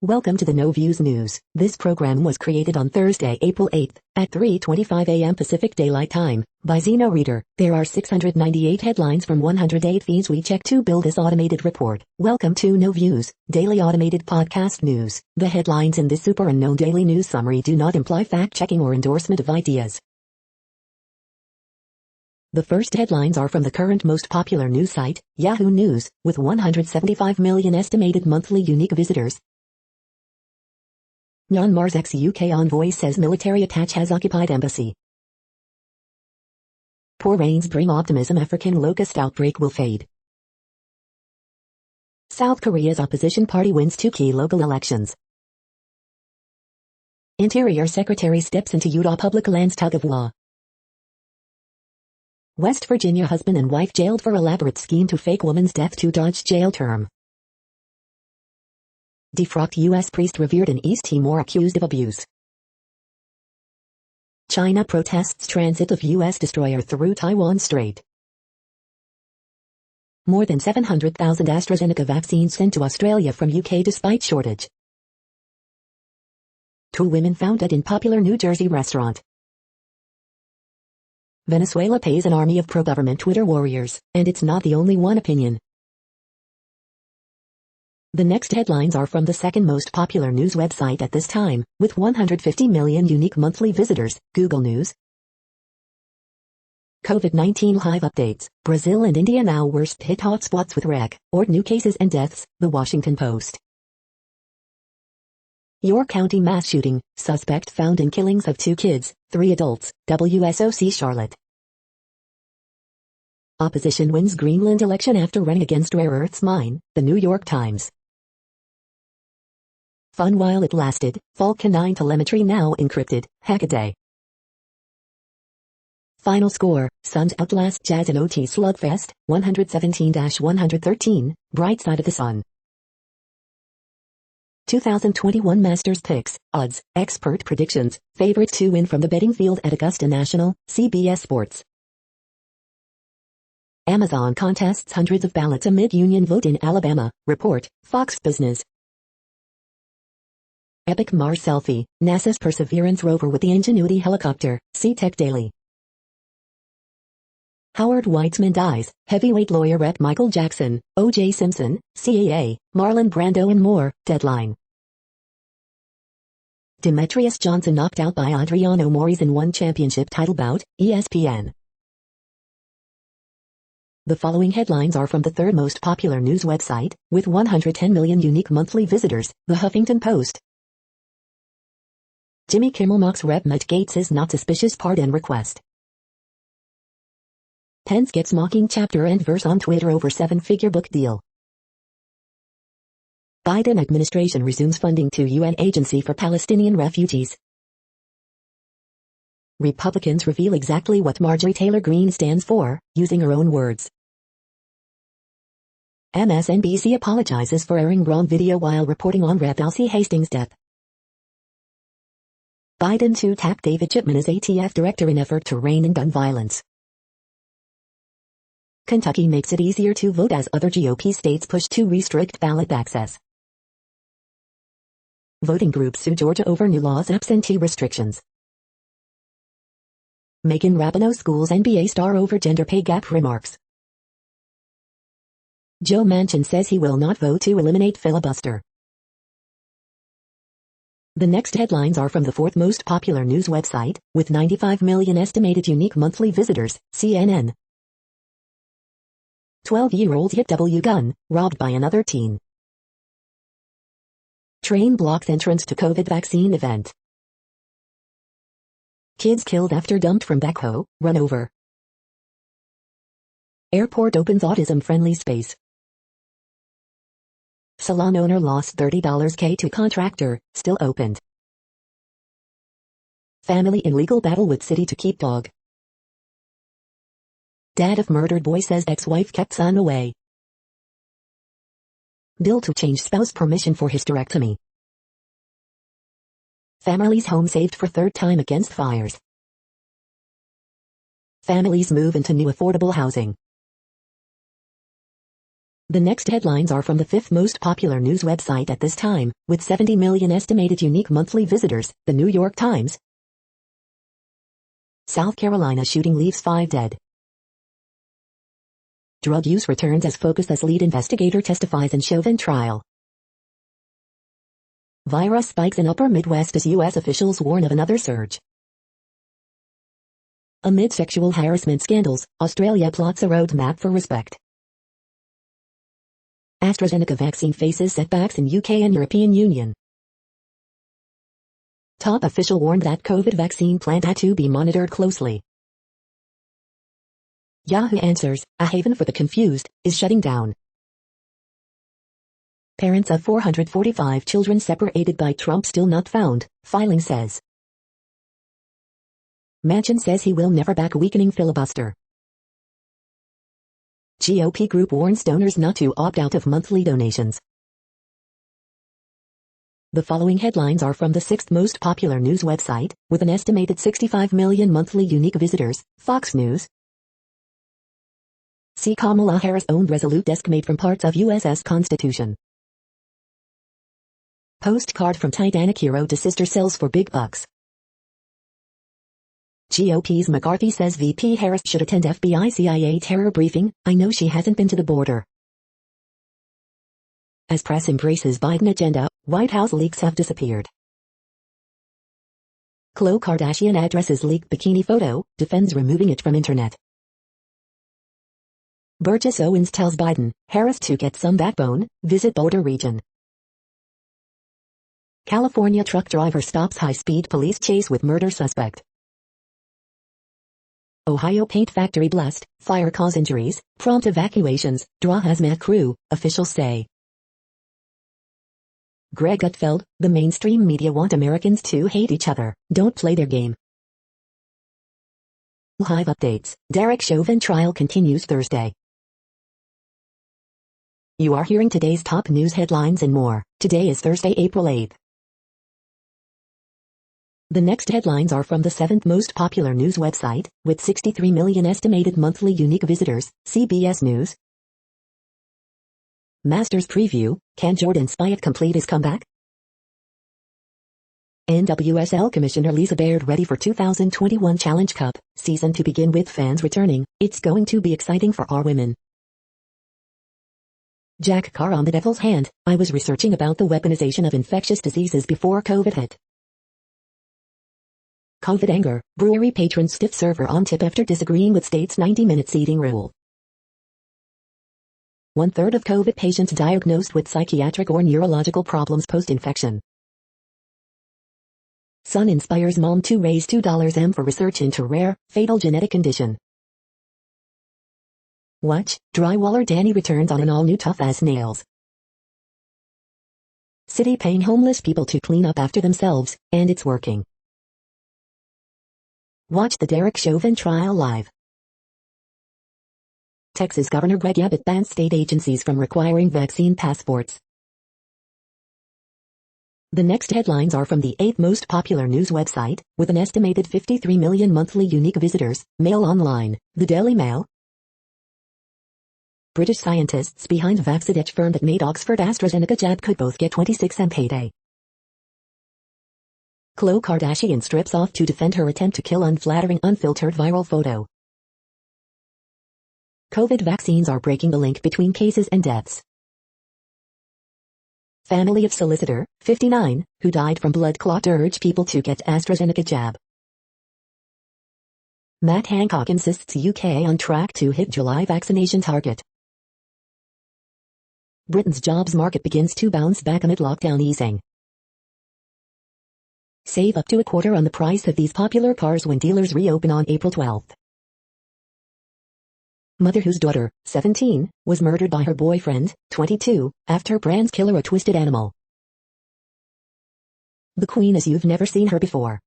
Welcome to the No Views News. This program was created on Thursday, April 8th, at 3:25 a.m. Pacific Daylight Time, by Zeno Reader. There are 698 headlines from 108 feeds we check to build this automated report. Welcome to No Views, daily automated podcast news. The headlines in this super unknown daily news summary do not imply fact-checking or endorsement of ideas. The first headlines are from the current most popular news site, Yahoo News, with 175 million estimated monthly unique visitors. Myanmar's ex-UK envoy says military attach has occupied embassy. Poor rains bring optimism, African locust outbreak will fade. South Korea's opposition party wins 2 key local elections. Interior Secretary steps into Utah public lands tug-of-war. West Virginia husband and wife jailed for elaborate scheme to fake woman's death to dodge jail term. Defrocked U.S. priest revered in East Timor accused of abuse. China protests transit of U.S. destroyer through Taiwan Strait. More than 700,000 AstraZeneca vaccines sent to Australia from UK despite shortage. 2 women found dead in popular New Jersey restaurant. Venezuela pays an army of pro-government Twitter warriors, and it's not the only one opinion. The next headlines are from the second most popular news website at this time, with 150 million unique monthly visitors, Google News. COVID-19 live updates, Brazil and India now worst hit hotspots with record new cases and deaths, The Washington Post. York County mass shooting, suspect found in killings of 2 kids, 3 adults, WSOC Charlotte. Opposition wins Greenland election after running against rare earths mine, The New York Times. Fun while it lasted, Falcon 9 telemetry now encrypted, hackaday. Final score, Suns outlast Jazz in OT slugfest, 117-113, bright side of the sun. 2021 Masters picks, odds, expert predictions, favorites to win from the betting field at Augusta National, CBS Sports. Amazon contests hundreds of ballots amid union vote in Alabama, report, Fox Business. Epic Mars selfie, NASA's Perseverance rover with the Ingenuity helicopter, see Tech Daily. Howard Weitzman dies, heavyweight lawyer rep Michael Jackson, O.J. Simpson, CAA, Marlon Brando and more, Deadline. Demetrius Johnson knocked out by Adriano Moraes in one championship title bout, ESPN. The following headlines are from the third most popular news website, with 110 million unique monthly visitors, The Huffington Post. Jimmy Kimmel mocks Rep. Matt Gaetz' not suspicious pardon request. Pence gets mocking chapter and verse on Twitter over 7-figure book deal. Biden administration resumes funding to UN agency for Palestinian refugees. Republicans reveal exactly what Marjorie Taylor Greene stands for, using her own words. MSNBC apologizes for airing wrong video while reporting on Rep. Elsie Hastings' death. Biden to tap David Chipman as ATF director in effort to rein in gun violence. Kentucky makes it easier to vote as other GOP states push to restrict ballot access. Voting groups sue Georgia over new laws absentee restrictions. Megan Rapinoe schools NBA star over gender pay gap remarks. Joe Manchin says he will not vote to eliminate filibuster. The next headlines are from the fourth most popular news website, with 95 million estimated unique monthly visitors, CNN. 12-year-old hit W gun, robbed by another teen. Train blocks entrance to COVID vaccine event. Kids killed after dumped from backhoe, run over. Airport opens autism-friendly space. Salon owner lost $30K to contractor, still opened. Family in legal battle with city to keep dog. Dad of murdered boy says ex-wife kept son away. Bill to change spouse permission for hysterectomy. Family's home saved for third time against fires. Families move into new affordable housing. The next headlines are from the fifth most popular news website at this time, with 70 million estimated unique monthly visitors, The New York Times. South Carolina shooting leaves 5 dead. Drug use returns as focus as lead investigator testifies in Chauvin trial. Virus spikes in upper Midwest as U.S. officials warn of another surge. Amid sexual harassment scandals, Australia plots a roadmap for respect. AstraZeneca vaccine faces setbacks in UK and European Union. Top official warned that COVID vaccine plant had to be monitored closely. Yahoo Answers, a haven for the confused, is shutting down. Parents of 445 children separated by Trump still not found, filing says. Manchin says he will never back weakening filibuster. GOP group warns donors not to opt out of monthly donations. The following headlines are from the sixth most popular news website, with an estimated 65 million monthly unique visitors, Fox News. See Kamala Harris-owned Resolute desk made from parts of USS Constitution. Postcard from Titanic hero to sister sells for big bucks. GOP's McCarthy says VP Harris should attend FBI CIA terror briefing. I know she hasn't been to the border. As press embraces Biden agenda, White House leaks have disappeared. Khloe Kardashian addresses leaked bikini photo, defends removing it from internet. Burgess Owens tells Biden, Harris to get some backbone, visit Boulder region. California truck driver stops high-speed police chase with murder suspect. Ohio paint factory blast, fire cause injuries, prompt evacuations, draw hazmat crew, officials say. Greg Gutfeld, the mainstream media want Americans to hate each other, don't play their game. Live updates, Derek Chauvin trial continues Thursday. You are hearing today's top news headlines and more. Today is Thursday, April 8th. The next headlines are from the seventh most popular news website, with 63 million estimated monthly unique visitors, CBS News. Masters preview, can Jordan Spieth complete his comeback? NWSL Commissioner Lisa Baird ready for 2021 Challenge Cup season to begin with fans returning. It's going to be exciting for our women. Jack Carr on the devil's hand. I was researching about the weaponization of infectious diseases before COVID hit. COVID anger, brewery patron stiff server on tip after disagreeing with state's 90-minute seating rule. 1/3 of COVID patients diagnosed with psychiatric or neurological problems post-infection. Son inspires mom to raise $2M for research into rare, fatal genetic condition. Watch, drywaller Danny returns on an all-new Tough as Nails. City paying homeless people to clean up after themselves, and it's working. Watch the Derek Chauvin trial live. Texas Governor Greg Abbott bans state agencies from requiring vaccine passports. The next headlines are from the eighth most popular news website, with an estimated 53 million monthly unique visitors, Mail Online, the Daily Mail. British scientists behind Vaxidech firm that made Oxford AstraZeneca jab could both get 26M payday. Khloe Kardashian strips off to defend her attempt to kill unflattering unfiltered viral photo. COVID vaccines are breaking the link between cases and deaths. Family of solicitor, 59, who died from blood clot urge people to get AstraZeneca jab. Matt Hancock insists UK on track to hit July vaccination target. Britain's jobs market begins to bounce back amid lockdown easing. Save up to a quarter on the price of these popular cars when dealers reopen on April 12th. Mother whose daughter, 17, was murdered by her boyfriend, 22, after brands killer a twisted animal. The Queen as you've never seen her before.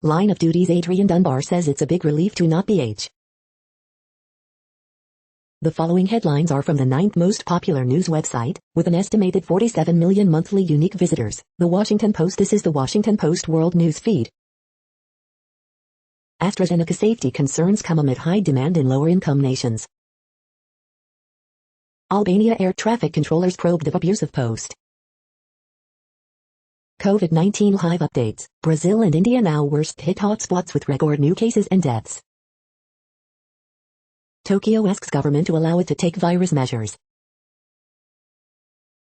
Line of Duty's Adrian Dunbar says it's a big relief to not be H. The following headlines are from the ninth most popular news website, with an estimated 47 million monthly unique visitors, The Washington Post. This is the Washington Post World News Feed. AstraZeneca safety concerns come amid high demand in lower-income nations. Albania air traffic controllers probed of abusive post. COVID-19 live updates. Brazil and India now worst hit hotspots with record new cases and deaths. Tokyo asks government to allow it to take virus measures.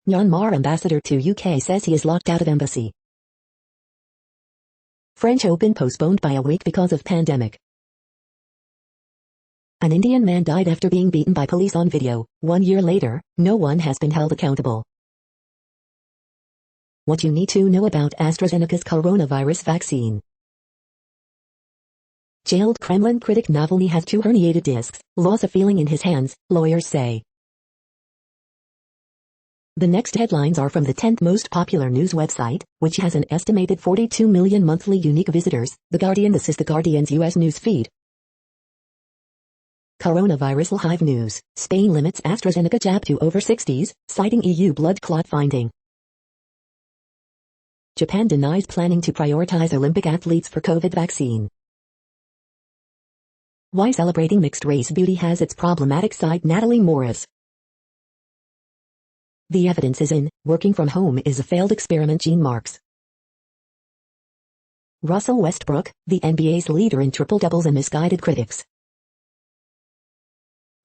Myanmar ambassador to UK says he is locked out of embassy. French Open postponed by a week because of pandemic. An Indian man died after being beaten by police on video. 1 year later, no one has been held accountable. What you need to know about AstraZeneca's coronavirus vaccine. Jailed Kremlin critic Navalny has 2 herniated discs, loss of feeling in his hands, lawyers say. The next headlines are from the 10th most popular news website, which has an estimated 42 million monthly unique visitors, The Guardian. This is The Guardian's US news feed. Coronavirus live news. Spain limits AstraZeneca jab to over 60s, citing EU blood clot finding. Japan denies planning to prioritize Olympic athletes for COVID vaccine. Why celebrating mixed-race beauty has its problematic side. Natalie Morris. The evidence is in, working from home is a failed experiment. Gene Marks. Russell Westbrook, the NBA's leader in triple-doubles and misguided critics.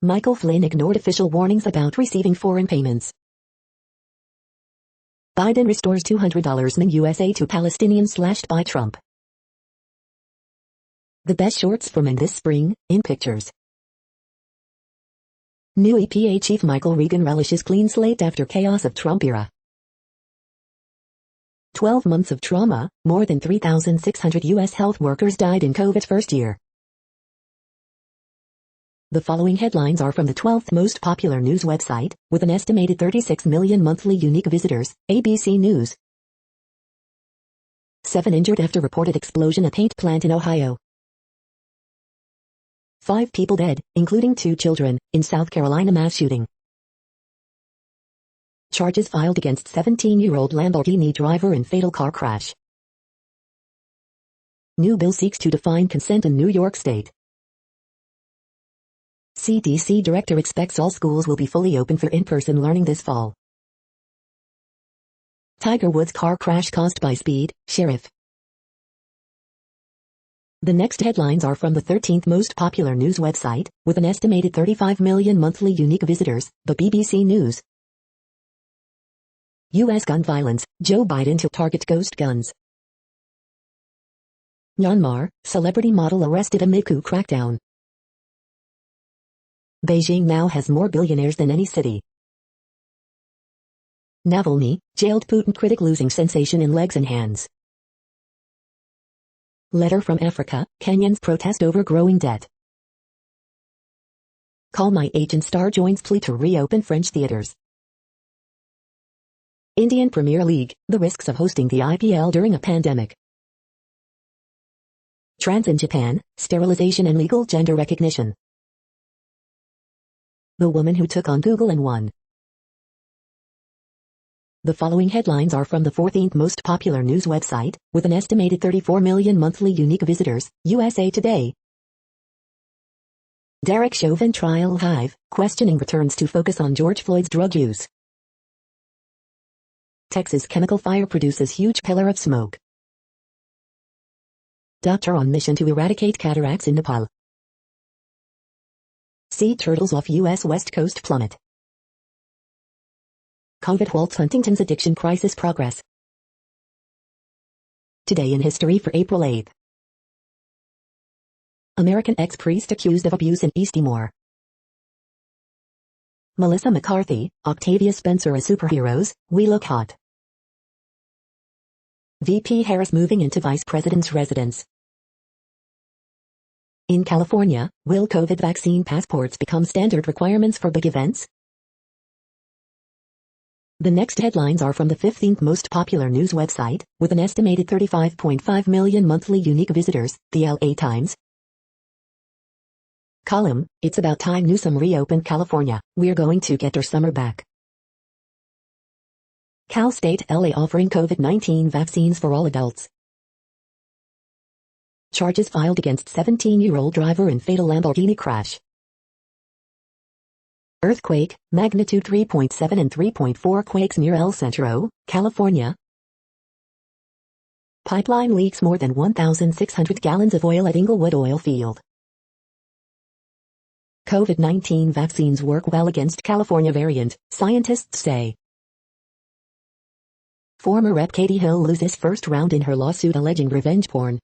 Michael Flynn ignored official warnings about receiving foreign payments. Biden restores $200 min USA to Palestinians slashed by Trump. The best shorts for men this spring, in pictures. New EPA Chief Michael Regan relishes clean slate after chaos of Trump era. 12 months of trauma, more than 3,600 U.S. health workers died in COVID's first year. The following headlines are from the 12th most popular news website, with an estimated 36 million monthly unique visitors, ABC News. 7 injured after reported explosion at paint plant in Ohio. 5 people dead, including 2 children, in South Carolina mass shooting. Charges filed against 17-year-old Lamborghini driver in fatal car crash. New bill seeks to define consent in New York State. CDC director expects all schools will be fully open for in-person learning this fall. Tiger Woods car crash caused by speed, sheriff. The next headlines are from the 13th most popular news website, with an estimated 35 million monthly unique visitors, the BBC News. U.S. gun violence, Joe Biden to target ghost guns. Myanmar, celebrity model arrested amid coup crackdown. Beijing now has more billionaires than any city. Navalny, jailed Putin critic losing sensation in legs and hands. Letter from Africa, Kenyans protest over growing debt. Call my agent. Star joins plea to reopen French theaters. Indian Premier League, the risks of hosting the IPL during a pandemic. Trans in Japan, sterilization and legal gender recognition. The woman who took on Google and won. The following headlines are from the 14th most popular news website, with an estimated 34 million monthly unique visitors, USA Today. Derek Chauvin trial hive, questioning returns to focus on George Floyd's drug use. Texas chemical fire produces huge pillar of smoke. Doctor on mission to eradicate cataracts in Nepal. Sea turtles off U.S. West Coast plummet. COVID halts Huntington's addiction crisis progress. Today in history for April 8. American ex-priest accused of abuse in East Timor. Melissa McCarthy, Octavia Spencer as superheroes, we look hot. VP Harris moving into Vice President's residence. In California, will COVID vaccine passports become standard requirements for big events? The next headlines are from the 15th most popular news website, with an estimated 35.5 million monthly unique visitors, the LA Times. Column, it's about time Newsom reopened California, we're going to get our summer back. Cal State LA offering COVID-19 vaccines for all adults. Charges filed against 17-year-old driver in fatal Lamborghini crash. Earthquake, magnitude 3.7 and 3.4 quakes near El Centro, California. Pipeline leaks more than 1,600 gallons of oil at Inglewood oil field. COVID-19 vaccines work well against California variant, scientists say. Former Rep. Katie Hill loses first round in her lawsuit alleging revenge porn.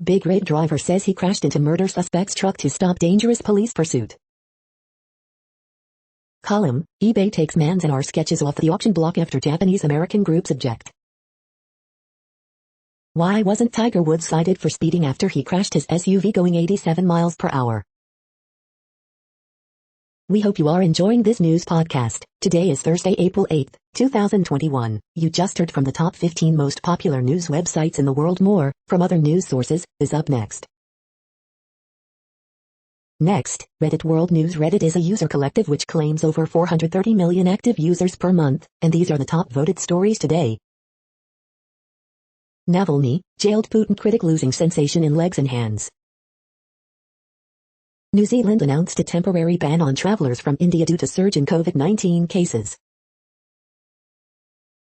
Big rig driver says he crashed into murder suspect's truck to stop dangerous police pursuit. Column, eBay takes man's and our sketches off the auction block after Japanese-American groups object. Why wasn't Tiger Woods cited for speeding after he crashed his SUV going 87 miles per hour? We hope you are enjoying this news podcast. Today is Thursday, April 8, 2021. You just heard from the top 15 most popular news websites in the world. More from other news sources is up next. Next, Reddit World News. Reddit is a user collective which claims over 430 million active users per month, and these are the top voted stories today. Navalny, jailed Putin critic losing sensation in legs and hands. New Zealand announced a temporary ban on travelers from India due to surge in COVID-19 cases.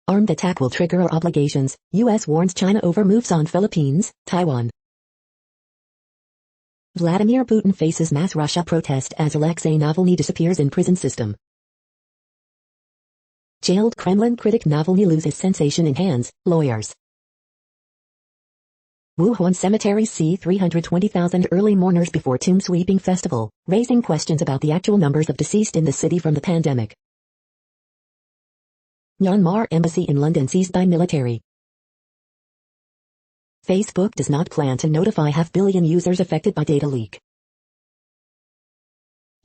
Armed attack will trigger our obligations, U.S. warns China over moves on Philippines, Taiwan. Vladimir Putin faces mass Russia protest as Alexei Navalny disappears in prison system. Jailed Kremlin critic Navalny loses sensation in hands, lawyers. Wuhan cemeteries see 320,000 early mourners before tomb sweeping festival, raising questions about the actual numbers of deceased in the city from the pandemic. Myanmar embassy in London seized by military. Facebook does not plan to notify 500 million users affected by data leak.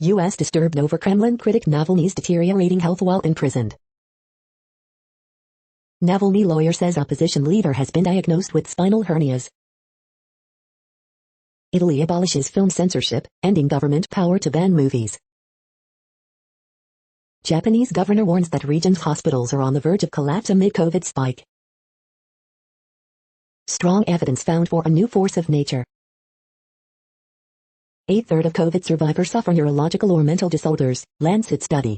U.S. disturbed over Kremlin critic Navalny's deteriorating health while imprisoned. Navalny lawyer says opposition leader has been diagnosed with spinal hernias. Italy abolishes film censorship, ending government power to ban movies. Japanese governor warns that region's hospitals are on the verge of collapse amid COVID spike. Strong evidence found for a new force of nature. A third of COVID survivors suffer neurological or mental disorders, Lancet study.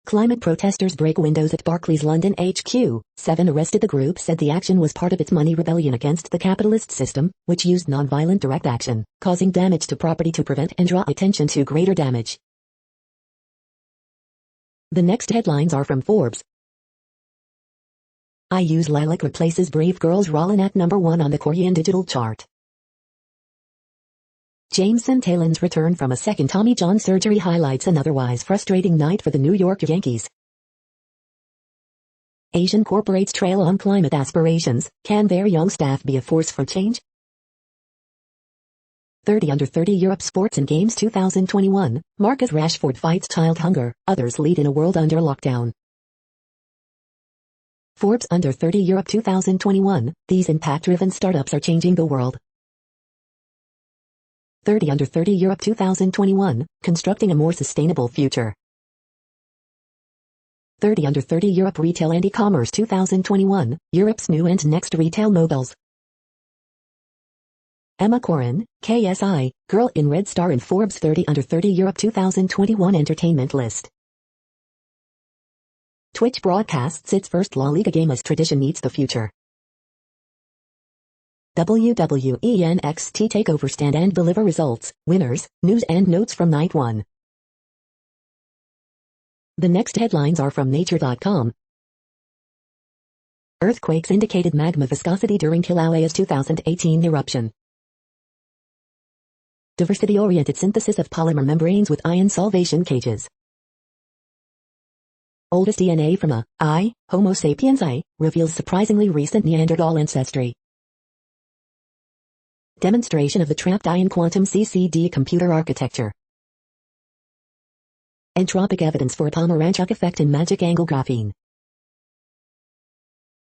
Climate protesters break windows at Barclays London HQ. 7 arrested. The group said the action was part of its money rebellion against the capitalist system, which used non-violent direct action, causing damage to property to prevent and draw attention to greater damage. The next headlines are from Forbes. I Use Lilac replaces Brave Girls Rollin' at number 1 on the Korean digital chart. Jameson Taylor's return from a second Tommy John surgery highlights an otherwise frustrating night for the New York Yankees. Asian corporates trail on climate aspirations. Can their young staff be a force for change? 30 under 30 Europe Sports and Games 2021. Marcus Rashford fights child hunger. Others lead in a world under lockdown. Forbes Under 30 Europe 2021, these impact-driven startups are changing the world. 30 Under 30 Europe 2021, constructing a more sustainable future. 30 Under 30 Europe Retail and E-commerce 2021, Europe's new and next retail mobiles. Emma Corrin, KSI, Girl in Red Star in Forbes 30 Under 30 Europe 2021 entertainment list. Twitch broadcasts its first La Liga game as tradition meets the future. WWE NXT TakeOver stand and deliver results, winners, news and notes from night 1. The next headlines are from Nature.com. Earthquakes indicated magma viscosity during Kilauea's 2018 eruption. Diversity-oriented synthesis of polymer membranes with ion solvation cages. Oldest DNA from Homo sapiens I, reveals surprisingly recent Neanderthal ancestry. Demonstration of the trapped ion quantum CCD computer architecture. Entropic evidence for a Pomeranchuk effect in magic angle graphene.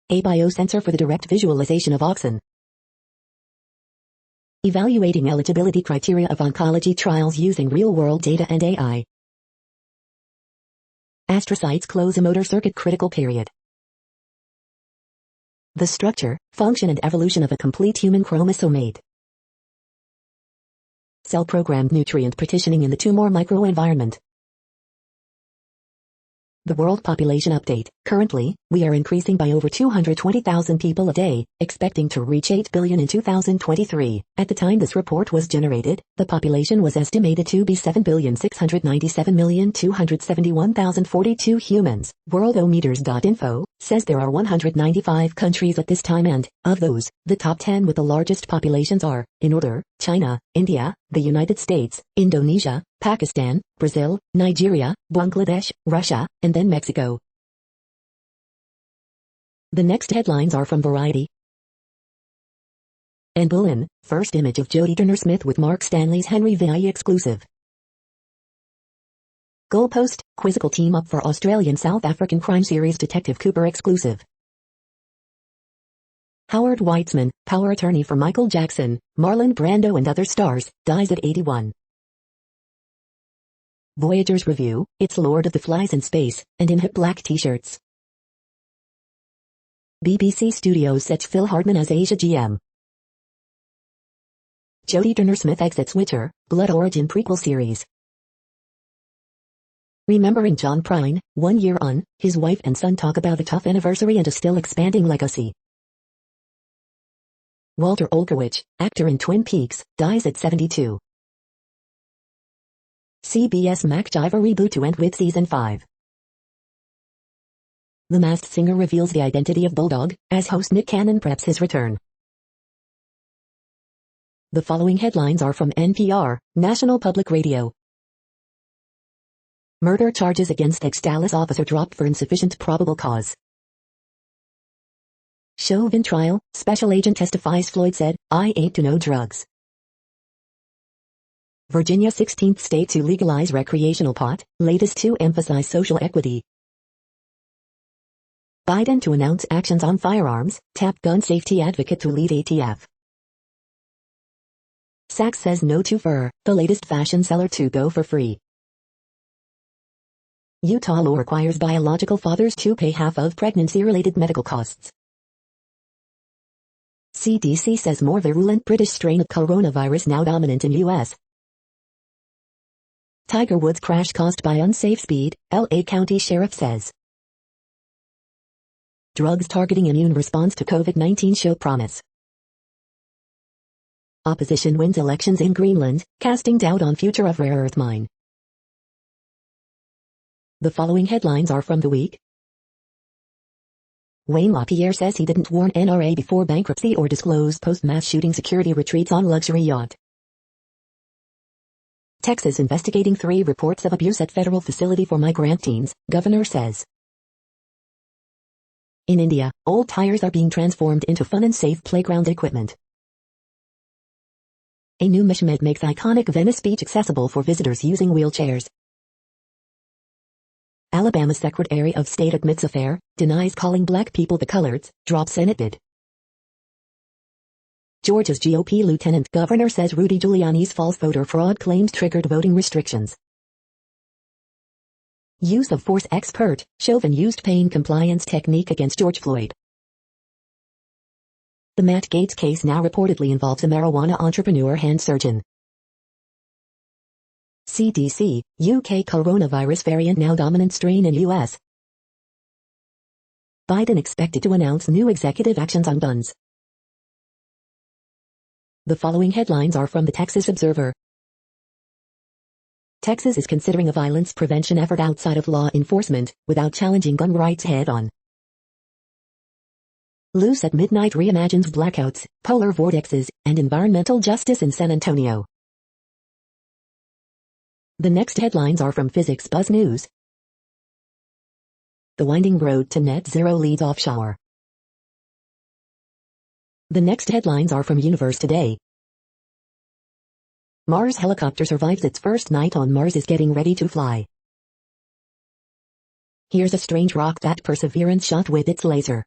A biosensor for the direct visualization of oxen. Evaluating eligibility criteria of oncology trials using real-world data and AI. Astrocytes close a motor circuit critical period. The structure, function and evolution of a complete human chromosomate. cell-programmed nutrient partitioning in the tumor microenvironment. The World Population Update. Currently, we are increasing by over 220,000 people a day, expecting to reach 8 billion in 2023. At the time this report was generated, the population was estimated to be 7,697,271,042 humans. Worldometers.info says there are 195 countries at this time and, of those, the top 10 with the largest populations are, in order, China, India, the United States, Indonesia, Pakistan, Brazil, Nigeria, Bangladesh, Russia, and then Mexico. The next headlines are from Variety. And Bullen, first image of Jodie Turner-Smith with Mark Stanley's Henry VI exclusive. Goalpost, quizzical team up for Australian-South African crime series Detective Cooper exclusive. Howard Weitzman, power attorney for Michael Jackson, Marlon Brando and other stars, dies at 81. Voyager's review, it's Lord of the Flies in space, and in hip black t-shirts. BBC Studios sets Phil Hardman as Asia GM. Jodie Turner-Smith exits Witcher, Blood Origin prequel series. Remembering John Prine, 1 year on, his wife and son talk about a tough anniversary and a still expanding legacy. Walter Olkowicz, actor in Twin Peaks, dies at 72. CBS MacGyver reboot to end with Season 5. The Masked Singer reveals the identity of Bulldog, as host Nick Cannon preps his return. The following headlines are from NPR, National Public Radio. Murder charges against ex-Dallas officer dropped for insufficient probable cause. Chauvin trial, special agent testifies Floyd said, "I ain't to no drugs." Virginia 16th state to legalize recreational pot, latest to emphasize social equity. Biden to announce actions on firearms, tap gun safety advocate to lead ATF. Saks says no to fur, the latest fashion seller to go for free. Utah law requires biological fathers to pay half of pregnancy-related medical costs. CDC says more virulent British strain of coronavirus now dominant in U.S. Tiger Woods crash caused by unsafe speed, L.A. County Sheriff says. Drugs targeting immune response to COVID-19 show promise. Opposition wins elections in Greenland, casting doubt on future of rare earth mine. The following headlines are from The Week. Wayne LaPierre says he didn't warn NRA before bankruptcy or disclose post-mass shooting security retreats on luxury yacht. Texas investigating 3 reports of abuse at federal facility for migrant teens, governor says. In India, old tires are being transformed into fun and safe playground equipment. A new Mishmed makes iconic Venice Beach accessible for visitors using wheelchairs. Alabama Secretary of State admits affair, denies calling black people the coloreds, drops Senate bid. Georgia's GOP lieutenant governor says Rudy Giuliani's false voter fraud claims triggered voting restrictions. Use of force expert, Chauvin used pain compliance technique against George Floyd. The Matt Gaetz case now reportedly involves a marijuana entrepreneur hand surgeon. CDC, UK coronavirus variant now dominant strain in US. Biden expected to announce new executive actions on guns. The following headlines are from the Texas Observer. Texas is considering a violence prevention effort outside of law enforcement, without challenging gun rights head-on. Loose at Midnight reimagines blackouts, polar vortexes, and environmental justice in San Antonio. The next headlines are from Physics Buzz News. The winding road to net zero leads offshore. The next headlines are from Universe Today. Mars helicopter survives its first night on Mars is getting ready to fly. Here's a strange rock that Perseverance shot with its laser.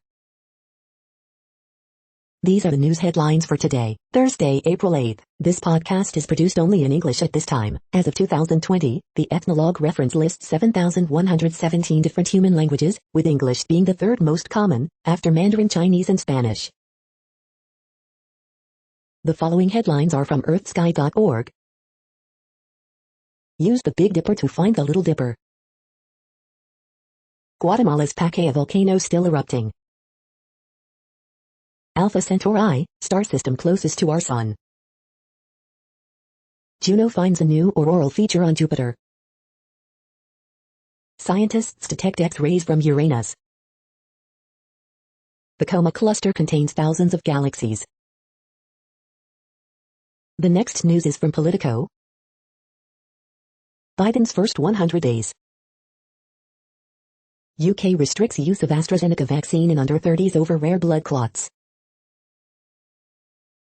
These are the news headlines for today, Thursday, April 8th. This podcast is produced only in English at this time. As of 2020, the Ethnologue reference lists 7,117 different human languages, with English being the third most common, after Mandarin Chinese and Spanish. The following headlines are from earthsky.org. Use the Big Dipper to find the Little Dipper. Guatemala's Pacaya volcano still erupting. Alpha Centauri, star system closest to our Sun. Juno finds a new auroral feature on Jupiter. Scientists detect X-rays from Uranus. The Coma cluster contains thousands of galaxies. The next news is from Politico. Biden's first 100 days. UK restricts use of AstraZeneca vaccine in under 30s over rare blood clots.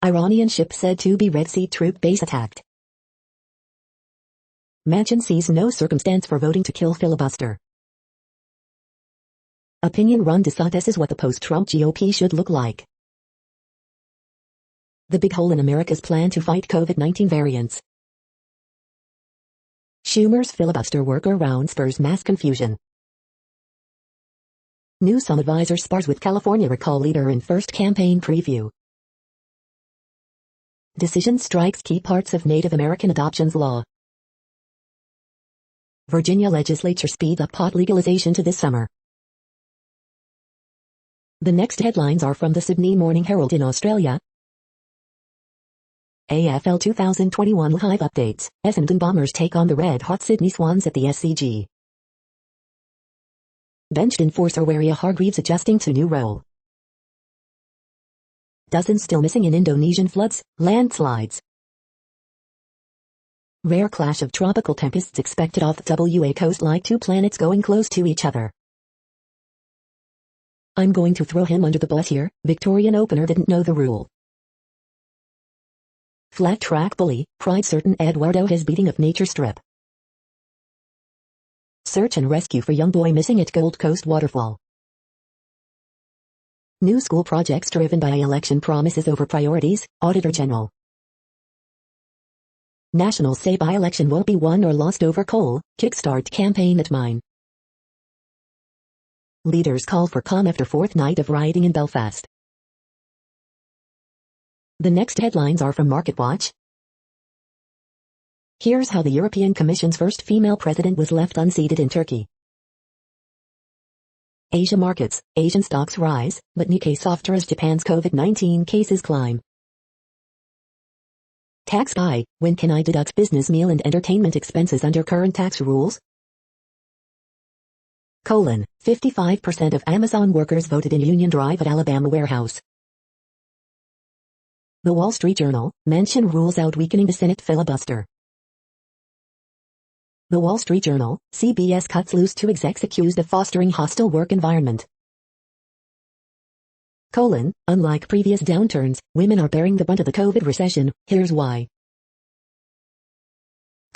Iranian ship said to be Red Sea troop base attacked. Manchin sees no circumstance for voting to kill filibuster. Opinion run DeSantis is what the post-Trump GOP should look like. The big hole in America's plan to fight COVID-19 variants. Schumer's filibuster workaround spurs mass confusion. Newsom advisor spars with California recall leader in first campaign preview. Decision strikes key parts of Native American adoptions law. Virginia legislature speeds up pot legalization to this summer. The next headlines are from the Sydney Morning Herald in Australia. AFL 2021 live updates. Essendon Bombers take on the red-hot Sydney Swans at the SCG. Benched enforcer Waria Hargreaves adjusting to new role. Dozens still missing in Indonesian floods, landslides. Rare clash of tropical tempests expected off the WA coast like two planets going close to each other. I'm going to throw him under the bus here. Victorian opener didn't know the rule. Flat track bully, pride certain Eduardo has beating of nature strip. Search and rescue for young boy missing at Gold Coast waterfall. New school projects driven by election promises over priorities, Auditor General. Nationals say by-election won't be won or lost over coal, kickstart campaign at mine. Leaders call for calm after fourth night of rioting in Belfast. The next headlines are from MarketWatch. Here's how the European Commission's first female president was left unseated in Turkey. Asia markets, Asian stocks rise, but Nikkei softer as Japan's COVID-19 cases climb. Tax buy, when can I deduct business meal and entertainment expenses under current tax rules? 55% of Amazon workers voted in union drive at Alabama warehouse. The Wall Street Journal, Manchin rules out weakening the Senate filibuster. The Wall Street Journal, CBS cuts loose two execs accused of fostering hostile work environment. Unlike previous downturns, women are bearing the brunt of the COVID recession, here's why.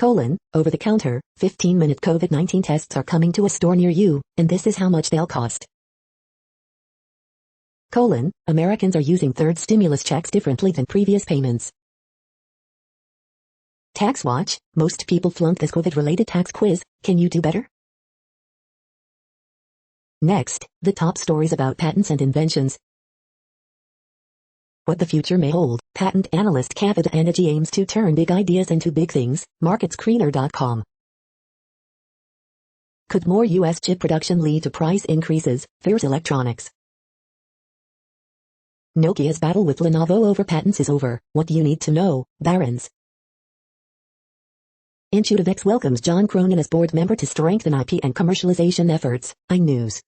Over-the-counter, 15-minute COVID-19 tests are coming to a store near you, and this is how much they'll cost. Americans are using third stimulus checks differently than previous payments. Tax Watch, most people flunked this COVID-related tax quiz, can you do better? Next, the top stories about patents and inventions. What the future may hold, patent analyst Kavita Energy aims to turn big ideas into big things, MarketScreener.com. Could more U.S. chip production lead to price increases, fears electronics. Nokia's battle with Lenovo over patents is over, what you need to know, Barron's. Intuitivex welcomes John Cronin as board member to strengthen IP and commercialization efforts, iNews.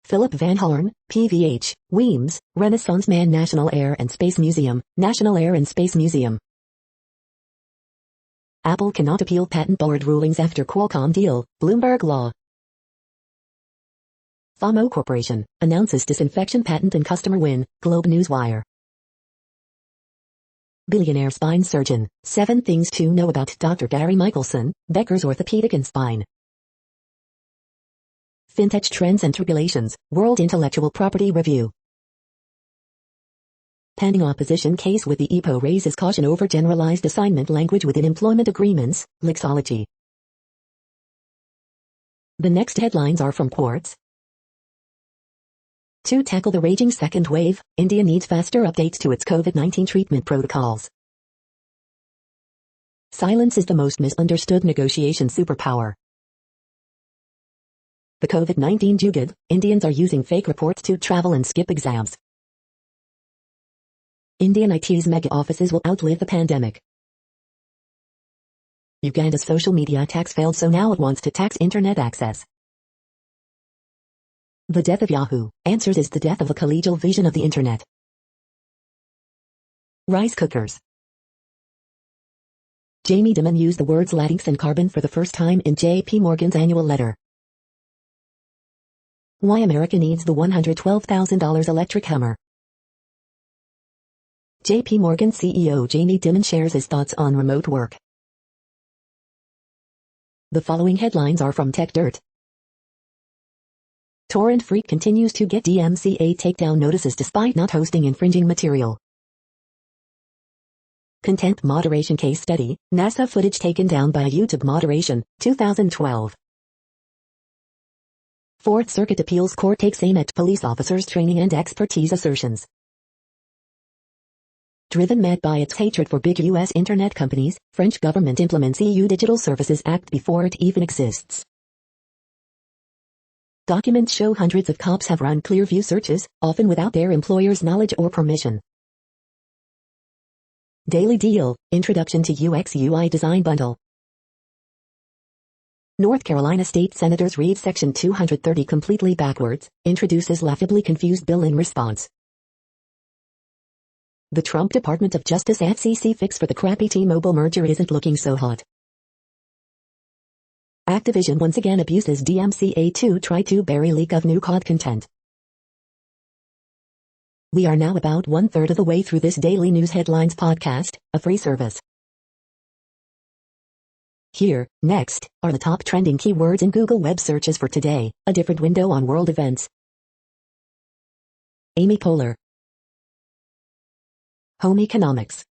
Philip Van Horn, PVH, Weems, Renaissance Man National Air and Space Museum, National Air and Space Museum. Apple cannot appeal patent board rulings after Qualcomm deal, Bloomberg Law. FAMO Corporation, announces disinfection patent and customer win, Globe Newswire. Billionaire spine surgeon, 7 things to know about Dr. Gary Michelson, Becker's Orthopedic and Spine. Fintech Trends and Tribulations, World Intellectual Property Review. Pending opposition case with the EPO raises caution over generalized assignment language within employment agreements, Lexology. The next headlines are from Quartz. To tackle the raging second wave, India needs faster updates to its COVID-19 treatment protocols. Silence is the most misunderstood negotiation superpower. The COVID-19 jugaad, Indians are using fake reports to travel and skip exams. Indian IT's mega offices will outlive the pandemic. Uganda's social media tax failed, so now it wants to tax internet access. The death of Yahoo Answers is the death of a collegial vision of the internet. Rice cookers. Jamie Dimon used the words latinx and carbon for the first time in J.P. Morgan's annual letter. Why America needs the $112,000 electric Hummer. J.P. Morgan CEO Jamie Dimon shares his thoughts on remote work. The following headlines are from TechDirt. Torrent Freak continues to get DMCA takedown notices despite not hosting infringing material. Content moderation case study, NASA footage taken down by YouTube moderation, 2012. Fourth Circuit Appeals Court takes aim at police officers' training and expertise assertions. Driven mad by its hatred for big U.S. internet companies, French government implements EU Digital Services Act before it even exists. Documents show hundreds of cops have run Clearview searches, often without their employer's knowledge or permission. Daily Deal, Introduction to UX UI Design Bundle. North Carolina State Senators read Section 230 completely backwards, introduces laughably confused bill in response. The Trump Department of Justice FCC fix for the crappy T-Mobile merger isn't looking so hot. Activision once again abuses DMCA to try to bury leak of new COD content. We are now about 1/3 of the way through this daily news headlines podcast, a free service. Here, next, are the top trending keywords in Google web searches for today, a different window on world events. Amy Poehler. Home economics.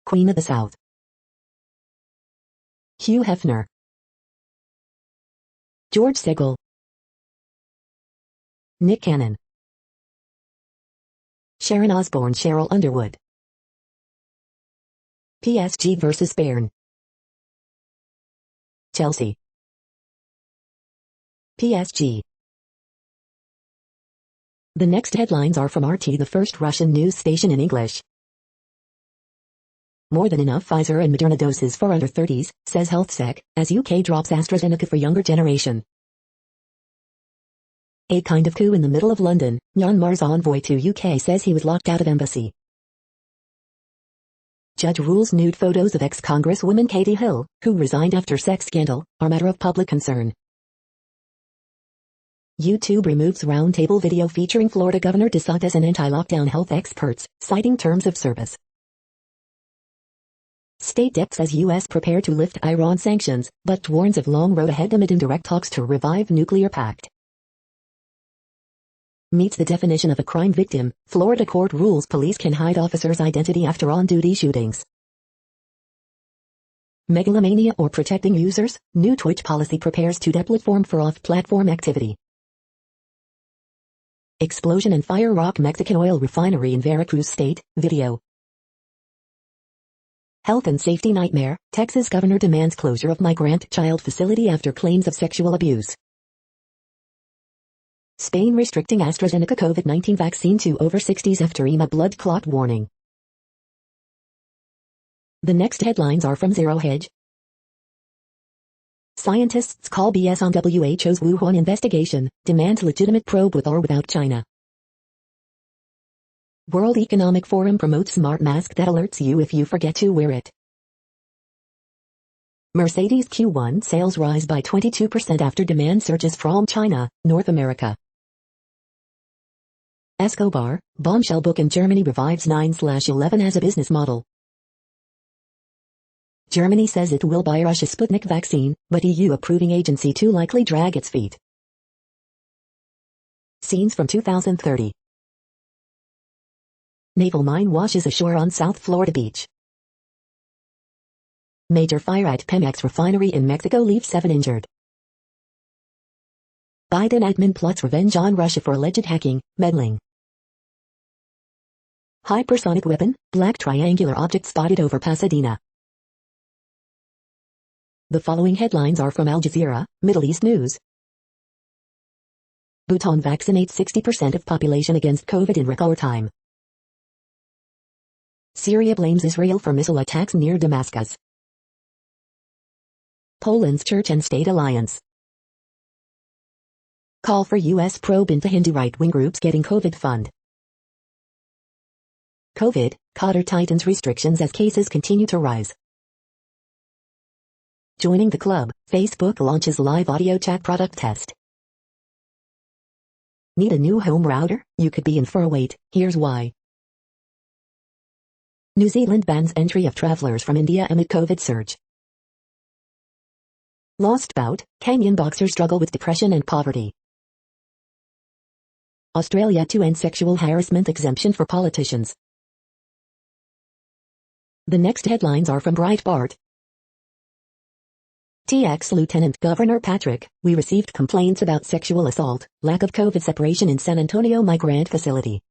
Queen of the South. Hugh Hefner. George Segal. Nick Cannon. Sharon Osbourne, Cheryl Underwood. PSG vs Bayern. Chelsea. PSG. The next headlines are from RT, the first Russian news station in English. More than enough Pfizer and Moderna doses for under 30s, says HealthSec, as UK drops AstraZeneca for younger generation. A kind of coup in the middle of London, Myanmar's envoy to UK says he was locked out of embassy. Judge rules nude photos of ex-Congresswoman Katie Hill, who resigned after sex scandal, are matter of public concern. YouTube removes roundtable video featuring Florida Governor DeSantis and anti-lockdown health experts, citing terms of service. State Dep says U.S. prepare to lift Iran sanctions, but warns of long road ahead amid indirect talks to revive nuclear pact. Meets the definition of a crime victim, Florida court rules police can hide officer's identity after on-duty shootings. Megalomania or protecting users, new Twitch policy prepares to deplatform for off-platform activity. Explosion and fire rock Mexican oil refinery in Veracruz State, video. Health and safety nightmare, Texas governor demands closure of migrant child facility after claims of sexual abuse. Spain restricting AstraZeneca COVID-19 vaccine to over 60s after EMA blood clot warning. The next headlines are from Zero Hedge. Scientists call BS on WHO's Wuhan investigation, demand legitimate probe with or without China. World Economic Forum promotes smart mask that alerts you if you forget to wear it. Mercedes Q1 sales rise by 22% after demand surges from China, North America. Escobar, bombshell book in Germany revives 9/11 as a business model. Germany says it will buy Russia's Sputnik vaccine, but EU approving agency too likely drag its feet. Scenes from 2030. Naval mine washes ashore on South Florida beach. Major fire at Pemex refinery in Mexico leaves 7 injured. Biden admin plots revenge on Russia for alleged hacking, meddling. Hypersonic weapon, black triangular object spotted over Pasadena. The following headlines are from Al Jazeera, Middle East News. Bhutan vaccinates 60% of population against COVID in record time. Syria blames Israel for missile attacks near Damascus. Poland's Church and State Alliance. Call for U.S. probe into Hindu right-wing groups getting COVID fund. COVID, Qatar tightens restrictions as cases continue to rise. Joining the club, Facebook launches live audio chat product test. Need a new home router? You could be in for a wait, here's why. New Zealand bans entry of travelers from India amid COVID surge. Lost bout, Kenyan boxers struggle with depression and poverty. Australia to end sexual harassment exemption for politicians. The next headlines are from Breitbart. TX Lieutenant Governor Patrick, we received complaints about sexual assault, lack of COVID separation in San Antonio migrant facility.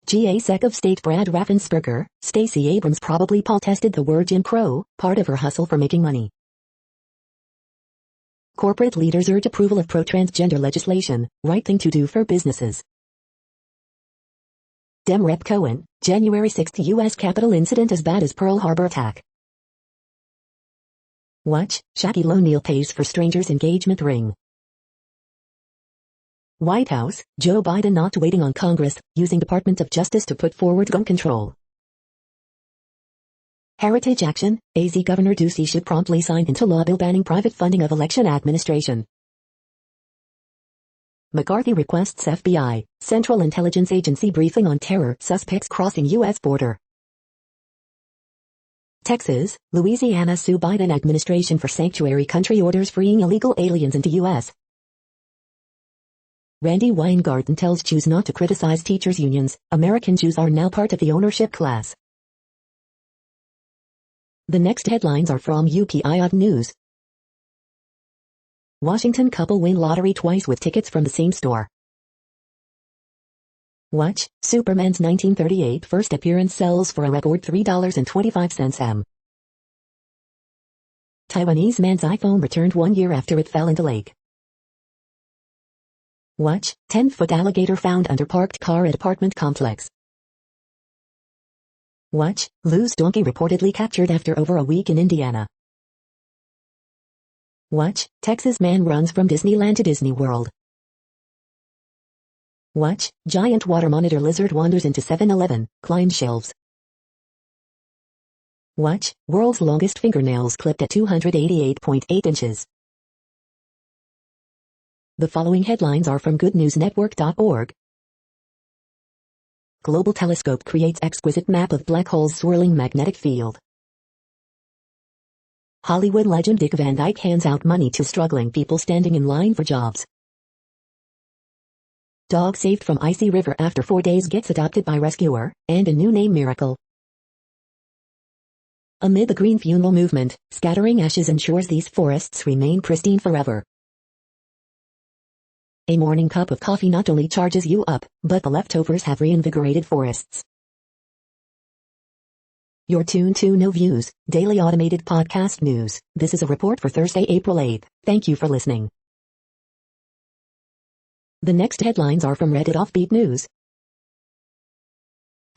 GA Sec of State Brad Raffensperger, Stacey Abrams probably Paul-tested the word Jim Crow, part of her hustle for making money. Corporate leaders urge approval of pro-transgender legislation, right thing to do for businesses. Dem Rep Cohen, January 6 U.S. Capitol incident as bad as Pearl Harbor attack. Watch, Shaquille O'Neal pays for stranger's engagement ring. White House, Joe Biden not waiting on Congress, using Department of Justice to put forward gun control. Heritage Action, AZ Governor Ducey should promptly sign into law bill banning private funding of election administration. McCarthy requests FBI, Central Intelligence Agency briefing on terror suspects crossing U.S. border. Texas, Louisiana sue Biden administration for sanctuary country orders freeing illegal aliens into U.S. Randy Weingarten tells Jews not to criticize teachers' unions. American Jews are now part of the ownership class. The next headlines are from UPI News. Washington couple win lottery twice with tickets from the same store. Watch, Superman's 1938 first appearance sells for a record $3.25. Taiwanese man's iPhone returned 1 year after it fell into lake. Watch, 10-foot alligator found under parked car at apartment complex. Watch, loose donkey reportedly captured after over a week in Indiana. Watch, Texas man runs from Disneyland to Disney World. Watch, giant water monitor lizard wanders into 7-Eleven, climbs shelves. Watch, world's longest fingernails clipped at 288.8 inches. The following headlines are from goodnewsnetwork.org. Global telescope creates exquisite map of black hole's swirling magnetic field. Hollywood legend Dick Van Dyke hands out money to struggling people standing in line for jobs. Dog saved from icy river after 4 days gets adopted by rescuer, and a new name miracle. Amid the green funeral movement, scattering ashes ensures these forests remain pristine forever. A morning cup of coffee not only charges you up, but the leftovers have reinvigorated forests. You're tuned to No Views, daily automated podcast news. This is a report for Thursday, April 8th. Thank you for listening. The next headlines are from Reddit Offbeat News.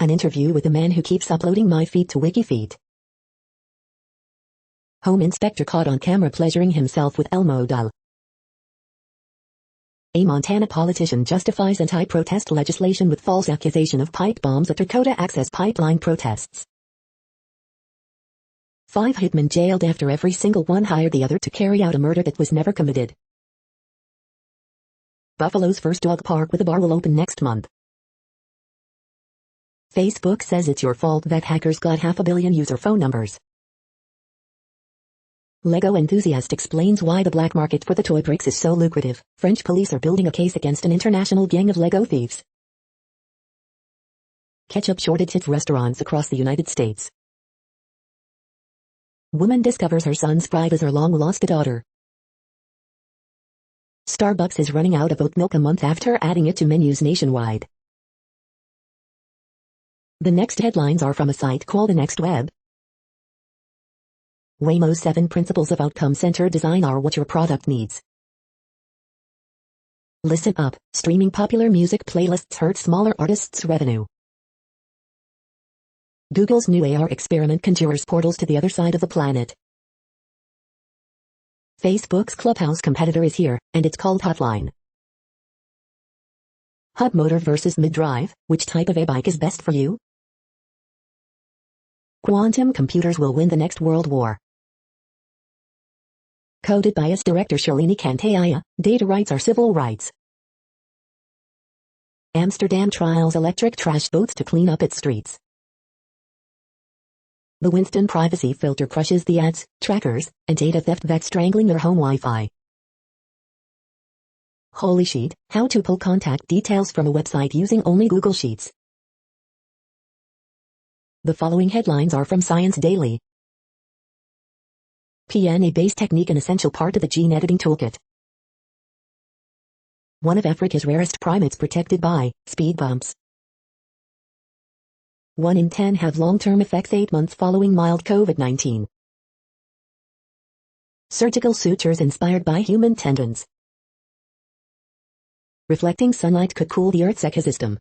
An interview with a man who keeps uploading my feed to WikiFeet. Home inspector caught on camera pleasuring himself with Elmo doll. A Montana politician justifies anti-protest legislation with false accusation of pipe bombs at Dakota Access Pipeline protests. 5 hitmen jailed after every single one hired the other to carry out a murder that was never committed. Buffalo's first dog park with a bar will open next month. Facebook says it's your fault that hackers got 500 million user phone numbers. Lego enthusiast explains why the black market for the toy bricks is so lucrative. French police are building a case against an international gang of Lego thieves. Ketchup shortage hits restaurants across the United States. Woman discovers her son's bride is her long-lost daughter. Starbucks is running out of oat milk a month after adding it to menus nationwide. The next headlines are from a site called The Next Web. Waymo's 7 Principles of Outcome-Centered Design are what your product needs. Listen up, streaming popular music playlists hurt smaller artists' revenue. Google's new AR experiment conjures portals to the other side of the planet. Facebook's Clubhouse competitor is here, and it's called Hotline. Hub motor versus mid-drive, which type of e-bike is best for you? Quantum computers will win the next world war. Coded bias director Shalini Kantayya, data rights are civil rights. Amsterdam trials electric trash boats to clean up its streets. The Winston privacy filter crushes the ads, trackers, and data theft that's strangling your home Wi-Fi. Holy sheet, how to pull contact details from a website using only Google Sheets. The following headlines are from Science Daily. PNA-based technique an essential part of the gene editing toolkit. One of Africa's rarest primates protected by speed bumps. 1 in 10 have long-term effects 8 months following mild COVID-19. Surgical sutures inspired by human tendons. Reflecting sunlight could cool the Earth's ecosystem.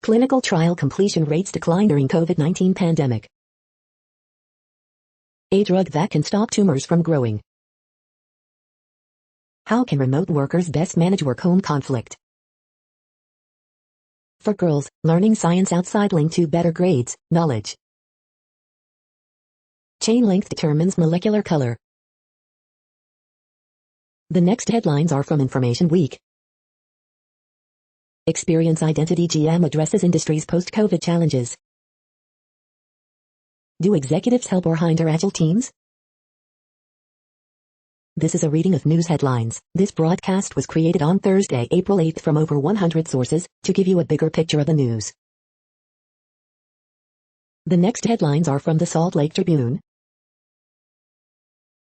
Clinical trial completion rates decline during COVID-19 pandemic. A drug that can stop tumors from growing. How can remote workers best manage work-home conflict? For girls, learning science outside linked to better grades, knowledge. Chain length determines molecular color. The next headlines are from Information Week. Experience Identity GM addresses industry's post-COVID challenges. Do executives help or hinder agile teams? This is a reading of news headlines. This broadcast was created on Thursday, April 8th from over 100 sources, to give you a bigger picture of the news. The next headlines are from the Salt Lake Tribune.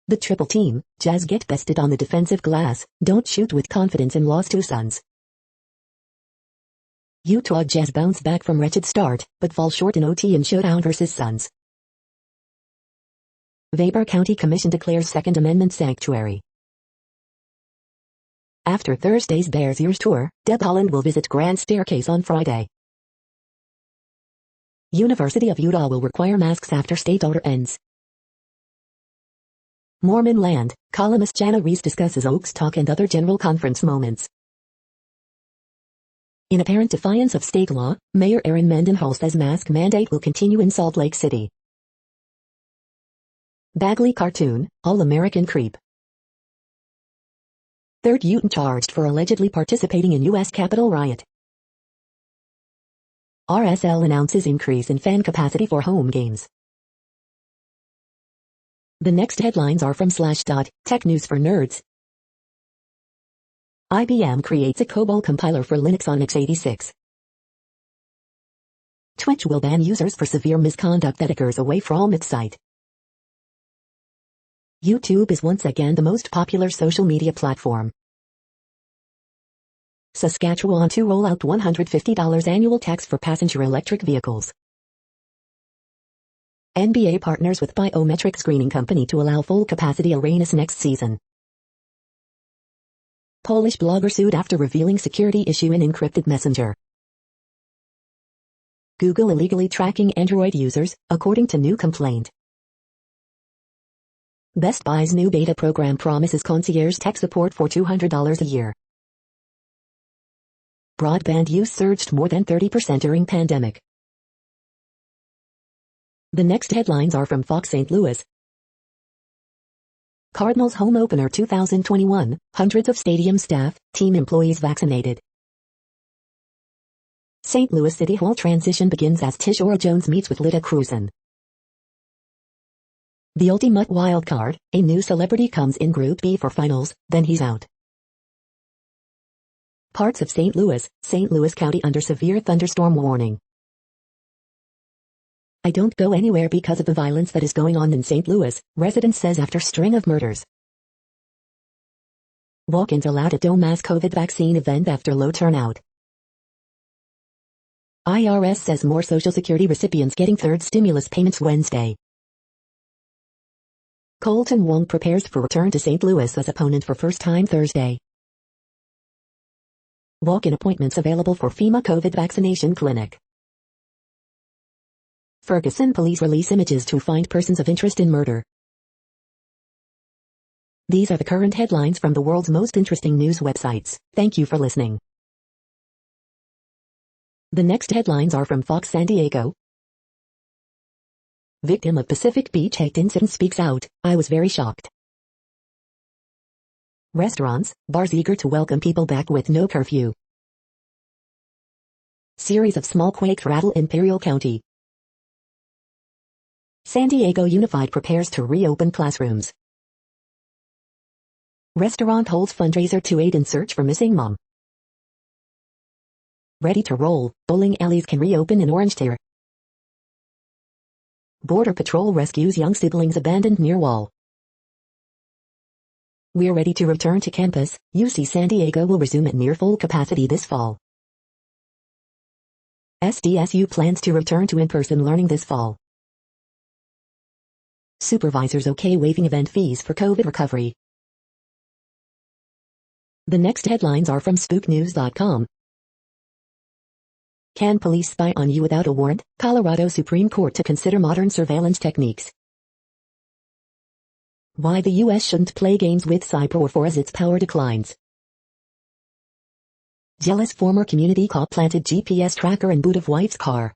The triple team, Jazz get bested on the defensive glass, don't shoot with confidence and lost to Suns. Utah Jazz bounce back from wretched start, but fall short in OT in showdown versus Suns. Weber County Commission declares Second Amendment sanctuary. After Thursday's Bears Years Tour, Deb Holland will visit Grand Staircase on Friday. University of Utah will require masks after state order ends. Mormon Land, columnist Jana Rees discusses Oaks Talk and other general conference moments. In apparent defiance of state law, Mayor Aaron Mendenhall says mask mandate will continue in Salt Lake City. Bagley cartoon, All-American Creep. Third Utah charged for allegedly participating in U.S. Capitol riot. RSL announces increase in fan capacity for home games. The next headlines are from Slashdot, Tech News for Nerds. IBM creates a COBOL compiler for Linux on x86. Twitch will ban users for severe misconduct that occurs away from its site. YouTube is once again the most popular social media platform. Saskatchewan to roll out $150 annual tax for passenger electric vehicles. NBA partners with biometric screening company to allow full capacity arenas next season. Polish blogger sued after revealing security issue in encrypted messenger. Google illegally tracking Android users, according to new complaint. Best Buy's new beta program promises concierge tech support for $200 a year. Broadband use surged more than 30% during pandemic. The next headlines are from Fox St. Louis. Cardinals home opener 2021, hundreds of stadium staff, team employees vaccinated. St. Louis City Hall transition begins as Tishora Jones meets with Lyda Cruzan. The ultimate wildcard, a new celebrity comes in Group B for finals, then he's out. Parts of St. Louis County under severe thunderstorm warning. I don't go anywhere because of the violence that is going on in St. Louis, resident says after string of murders. Walk-ins allowed at Dome mass COVID vaccine event after low turnout. IRS says more Social Security recipients getting third stimulus payments Wednesday. Colton Wong prepares for return to St. Louis as opponent for first time Thursday. Walk-in appointments available for FEMA COVID vaccination clinic. Ferguson police release images to find persons of interest in murder. These are the current headlines from the world's most interesting news websites. Thank you for listening. The next headlines are from Fox San Diego. Victim of Pacific Beach hate incident speaks out, "I was very shocked." Restaurants, bars eager to welcome people back with no curfew. Series of small quakes rattle Imperial County. San Diego Unified prepares to reopen classrooms. Restaurant holds fundraiser to aid in search for missing mom. Ready to roll, bowling alleys can reopen in Orange Tier. Border Patrol rescues young siblings abandoned near wall. We're ready to return to campus. UC San Diego will resume at near full capacity this fall. SDSU plans to return to in-person learning this fall. Supervisors okay waiving event fees for COVID recovery. The next headlines are from spooknews.com. Can police spy on you without a warrant? Colorado Supreme Court to consider modern surveillance techniques. Why the U.S. shouldn't play games with cyberwarfare as its power declines. Jealous former community cop planted GPS tracker in boot of wife's car.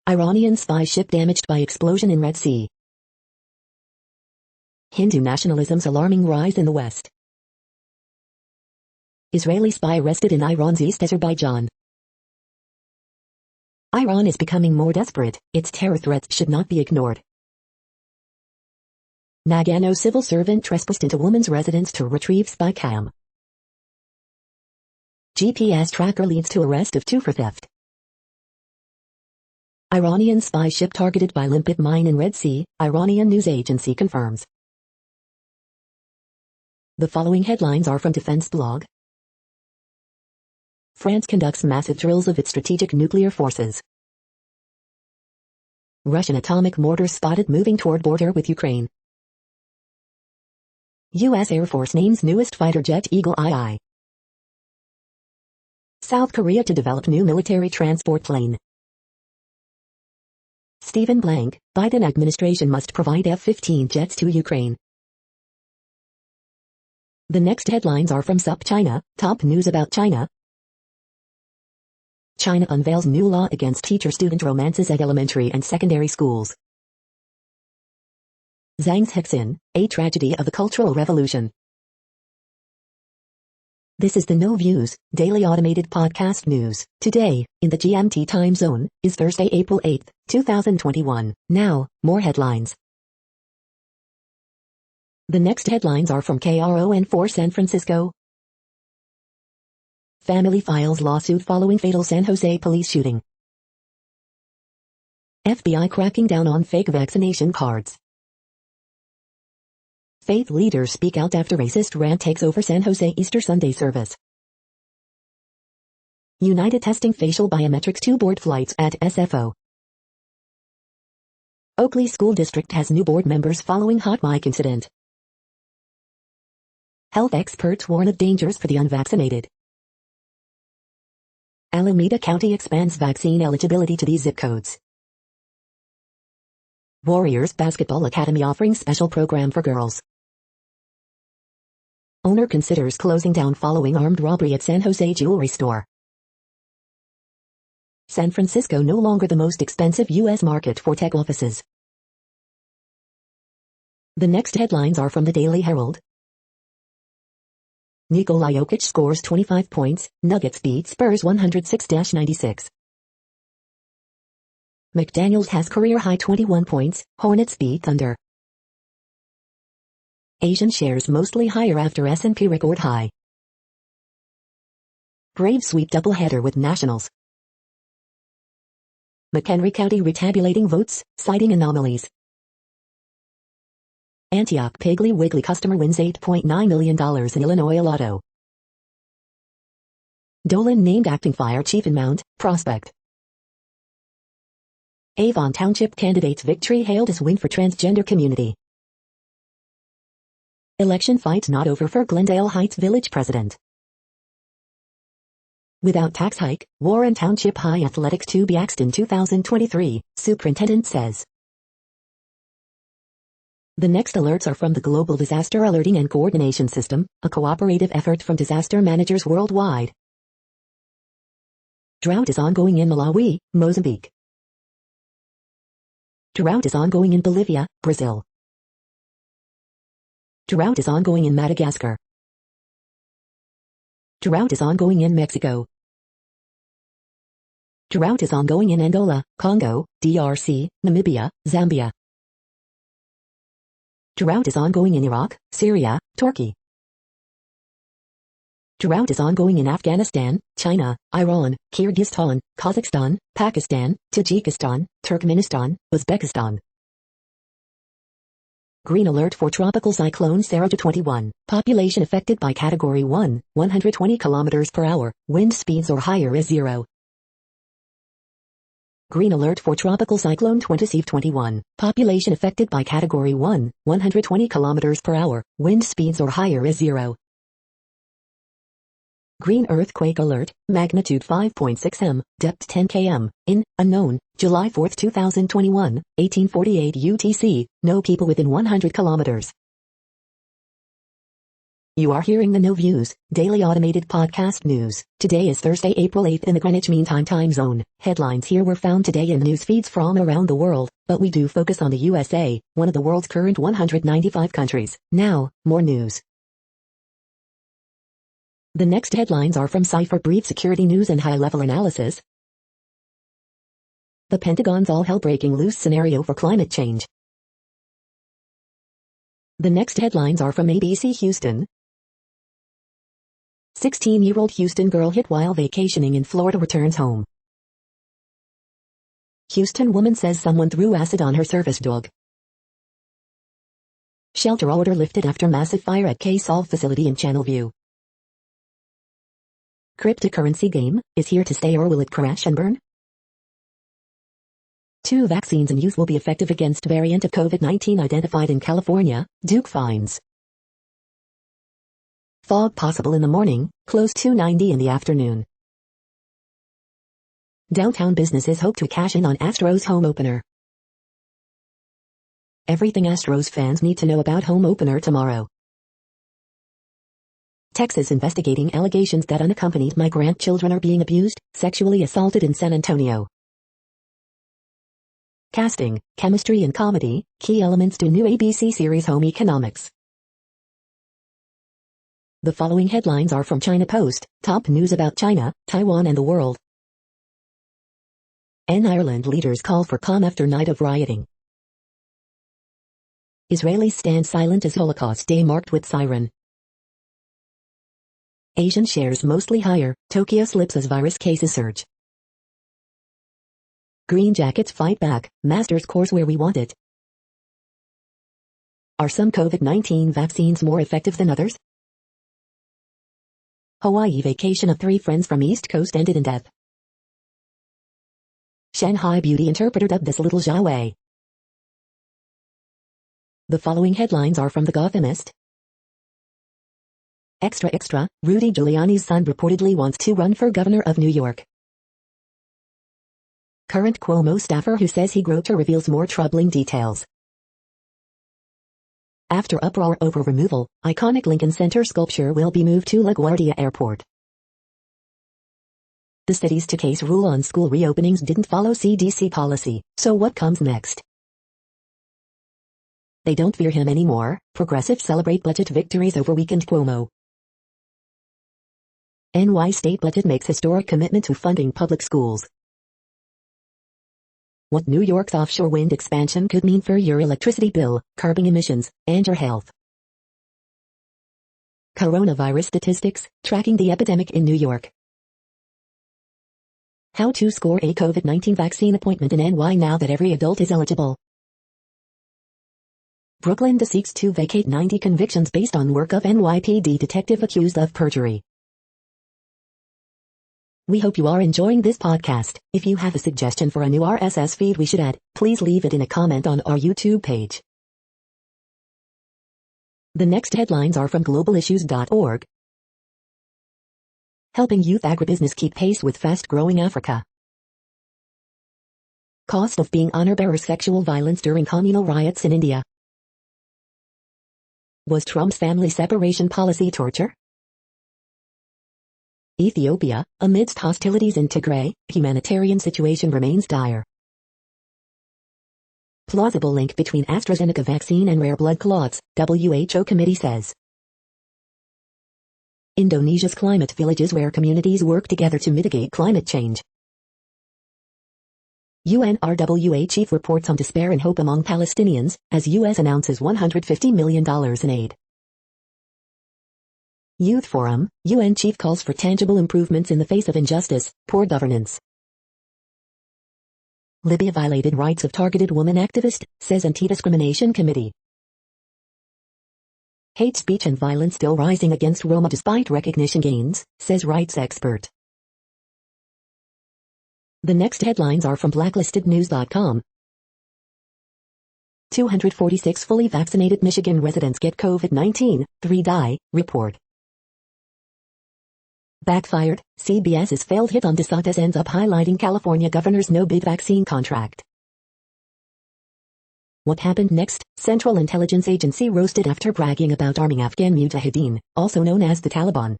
Iranian spy ship damaged by explosion in Red Sea. Hindu nationalism's alarming rise in the West. Israeli spy arrested in Iran's East Azerbaijan. Iran is becoming more desperate, its terror threats should not be ignored. Nagano civil servant trespassed into woman's residence to retrieve spy cam. GPS tracker leads to arrest of two for theft. Iranian spy ship targeted by limpet mine in Red Sea, Iranian news agency confirms. The following headlines are from Defense Blog. France conducts massive drills of its strategic nuclear forces. Russian atomic mortar spotted moving toward border with Ukraine. U.S. Air Force names newest fighter jet Eagle II. South Korea to develop new military transport plane. Stephen Blank, Biden administration must provide F-15 jets to Ukraine. The next headlines are from SupChina, top news about China. China unveils new law against teacher-student romances at elementary and secondary schools. Zhang's Hexin, a tragedy of the Cultural Revolution. This is the No Views, daily automated podcast news. Today, in the GMT time zone, is Thursday, April 8, 2021. Now, more headlines. The next headlines are from KRON4 San Francisco. Family files lawsuit following fatal San Jose police shooting. FBI cracking down on fake vaccination cards. Faith leaders speak out after racist rant takes over San Jose Easter Sunday service. United testing facial biometrics to board flights at SFO. Oakley School District has new board members following hot mic incident. Health experts warn of dangers for the unvaccinated. Alameda County expands vaccine eligibility to these zip codes. Warriors Basketball Academy offering special program for girls. Owner considers closing down following armed robbery at San Jose jewelry store. San Francisco no longer the most expensive U.S. market for tech offices. The next headlines are from the Daily Herald. Nikola Jokic scores 25 points, Nuggets beat Spurs 106-96. McDaniels has career-high 21 points, Hornets beat Thunder. Asian shares mostly higher after S&P record high. Braves sweep doubleheader with Nationals. McHenry County retabulating votes, citing anomalies. Antioch Piggly Wiggly customer wins $8.9 million in Illinois Lotto. Dolan named acting fire chief in Mount Prospect. Avon Township candidate's victory hailed as win for transgender community. Election fight not over for Glendale Heights Village president. Without tax hike, Warren Township High athletics to be axed in 2023, superintendent says. The next alerts are from the Global Disaster Alerting and Coordination System, a cooperative effort from disaster managers worldwide. Drought is ongoing in Malawi, Mozambique. Drought is ongoing in Bolivia, Brazil. Drought is ongoing in Madagascar. Drought is ongoing in Mexico. Drought is ongoing in Angola, Congo, DRC, Namibia, Zambia. Drought is ongoing in Iraq, Syria, Turkey. Drought is ongoing in Afghanistan, China, Iran, Kyrgyzstan, Kazakhstan, Pakistan, Tajikistan, Turkmenistan, Uzbekistan. Green alert for tropical cyclone Sarah to 21. Population affected by category 1, 120 km per hour, wind speeds or higher is 0. Green alert for tropical cyclone 21. Population affected by category 1, 120 km per hour, wind speeds or higher is 0. Green earthquake alert, magnitude 5.6 m, depth 10 km, in, unknown, July 4, 2021, 1848 UTC, no people within 100 kilometers. You are hearing the No Views, daily automated podcast news. Today is Thursday, April 8th in the Greenwich Mean Time time zone. Headlines here were found today in news feeds from around the world, but we do focus on the USA, one of the world's current 195 countries. Now, more news. The next headlines are from Cypher Brief Security News and High-Level Analysis. The Pentagon's all hell breaking loose scenario for climate change. The next headlines are from ABC Houston. 16-year-old Houston girl hit while vacationing in Florida returns home. Houston woman says someone threw acid on her service dog. Shelter order lifted after massive fire at K-Sol facility in Channelview. Cryptocurrency game, is here to stay or will it crash and burn? 2 vaccines in use will be effective against variant of COVID-19 identified in California, Duke finds. Fog possible in the morning, close 2:90 in the afternoon. Downtown businesses hope to cash in on Astros home opener. Everything Astros fans need to know about home opener tomorrow. Texas investigating allegations that unaccompanied migrant children are being abused, sexually assaulted in San Antonio. Casting, chemistry and comedy, key elements to new ABC series Home Economics. The following headlines are from China Post, top news about China, Taiwan and the world. Ireland leaders call for calm after night of rioting. Israelis stand silent as Holocaust Day marked with siren. Asian shares mostly higher, Tokyo slips as virus cases surge. Green jackets fight back, master's course where we want it. Are some COVID-19 vaccines more effective than others? Hawaii vacation of 3 friends from East Coast ended in death. Shanghai beauty interpreter dubbed this little Zhao. The following headlines are from The Gothamist. Extra extra, Rudy Giuliani's son reportedly wants to run for governor of New York. Current Cuomo staffer who says he groped her reveals more troubling details. After uproar over removal, iconic Lincoln Center sculpture will be moved to LaGuardia Airport. The city's two-case rule on school reopenings didn't follow CDC policy, so what comes next? They don't fear him anymore, progressives celebrate budget victories over weakened Cuomo. NY state budget makes historic commitment to funding public schools. What New York's offshore wind expansion could mean for your electricity bill, carbon emissions, and your health. Coronavirus statistics, tracking the epidemic in New York. How to score a COVID-19 vaccine appointment in NY now that every adult is eligible. Brooklyn seeks to vacate 90 convictions based on work of NYPD detective accused of perjury. We hope you are enjoying this podcast. If you have a suggestion for a new RSS feed we should add, please leave it in a comment on our YouTube page. The next headlines are from globalissues.org. Helping youth agribusiness keep pace with fast-growing Africa. Cost of being honor-bearer: sexual violence during communal riots in India. Was Trump's family separation policy torture? Ethiopia, amidst hostilities in Tigray, humanitarian situation remains dire. Plausible link between AstraZeneca vaccine and rare blood clots, WHO committee says. Indonesia's climate villages where communities work together to mitigate climate change. UNRWA chief reports on despair and hope among Palestinians, as U.S. announces $150 million in aid. Youth Forum, UN chief calls for tangible improvements in the face of injustice, poor governance. Libya violated rights of targeted woman activist, says Anti-Discrimination Committee. Hate speech and violence still rising against Roma despite recognition gains, says rights expert. The next headlines are from blacklistednews.com. 246 fully vaccinated Michigan residents get COVID-19, 3 die, report. Backfired, CBS's failed hit on DeSantis ends up highlighting California governor's no-bid vaccine contract. What happened next? Central Intelligence Agency roasted after bragging about arming Afghan mujahideen, also known as the Taliban.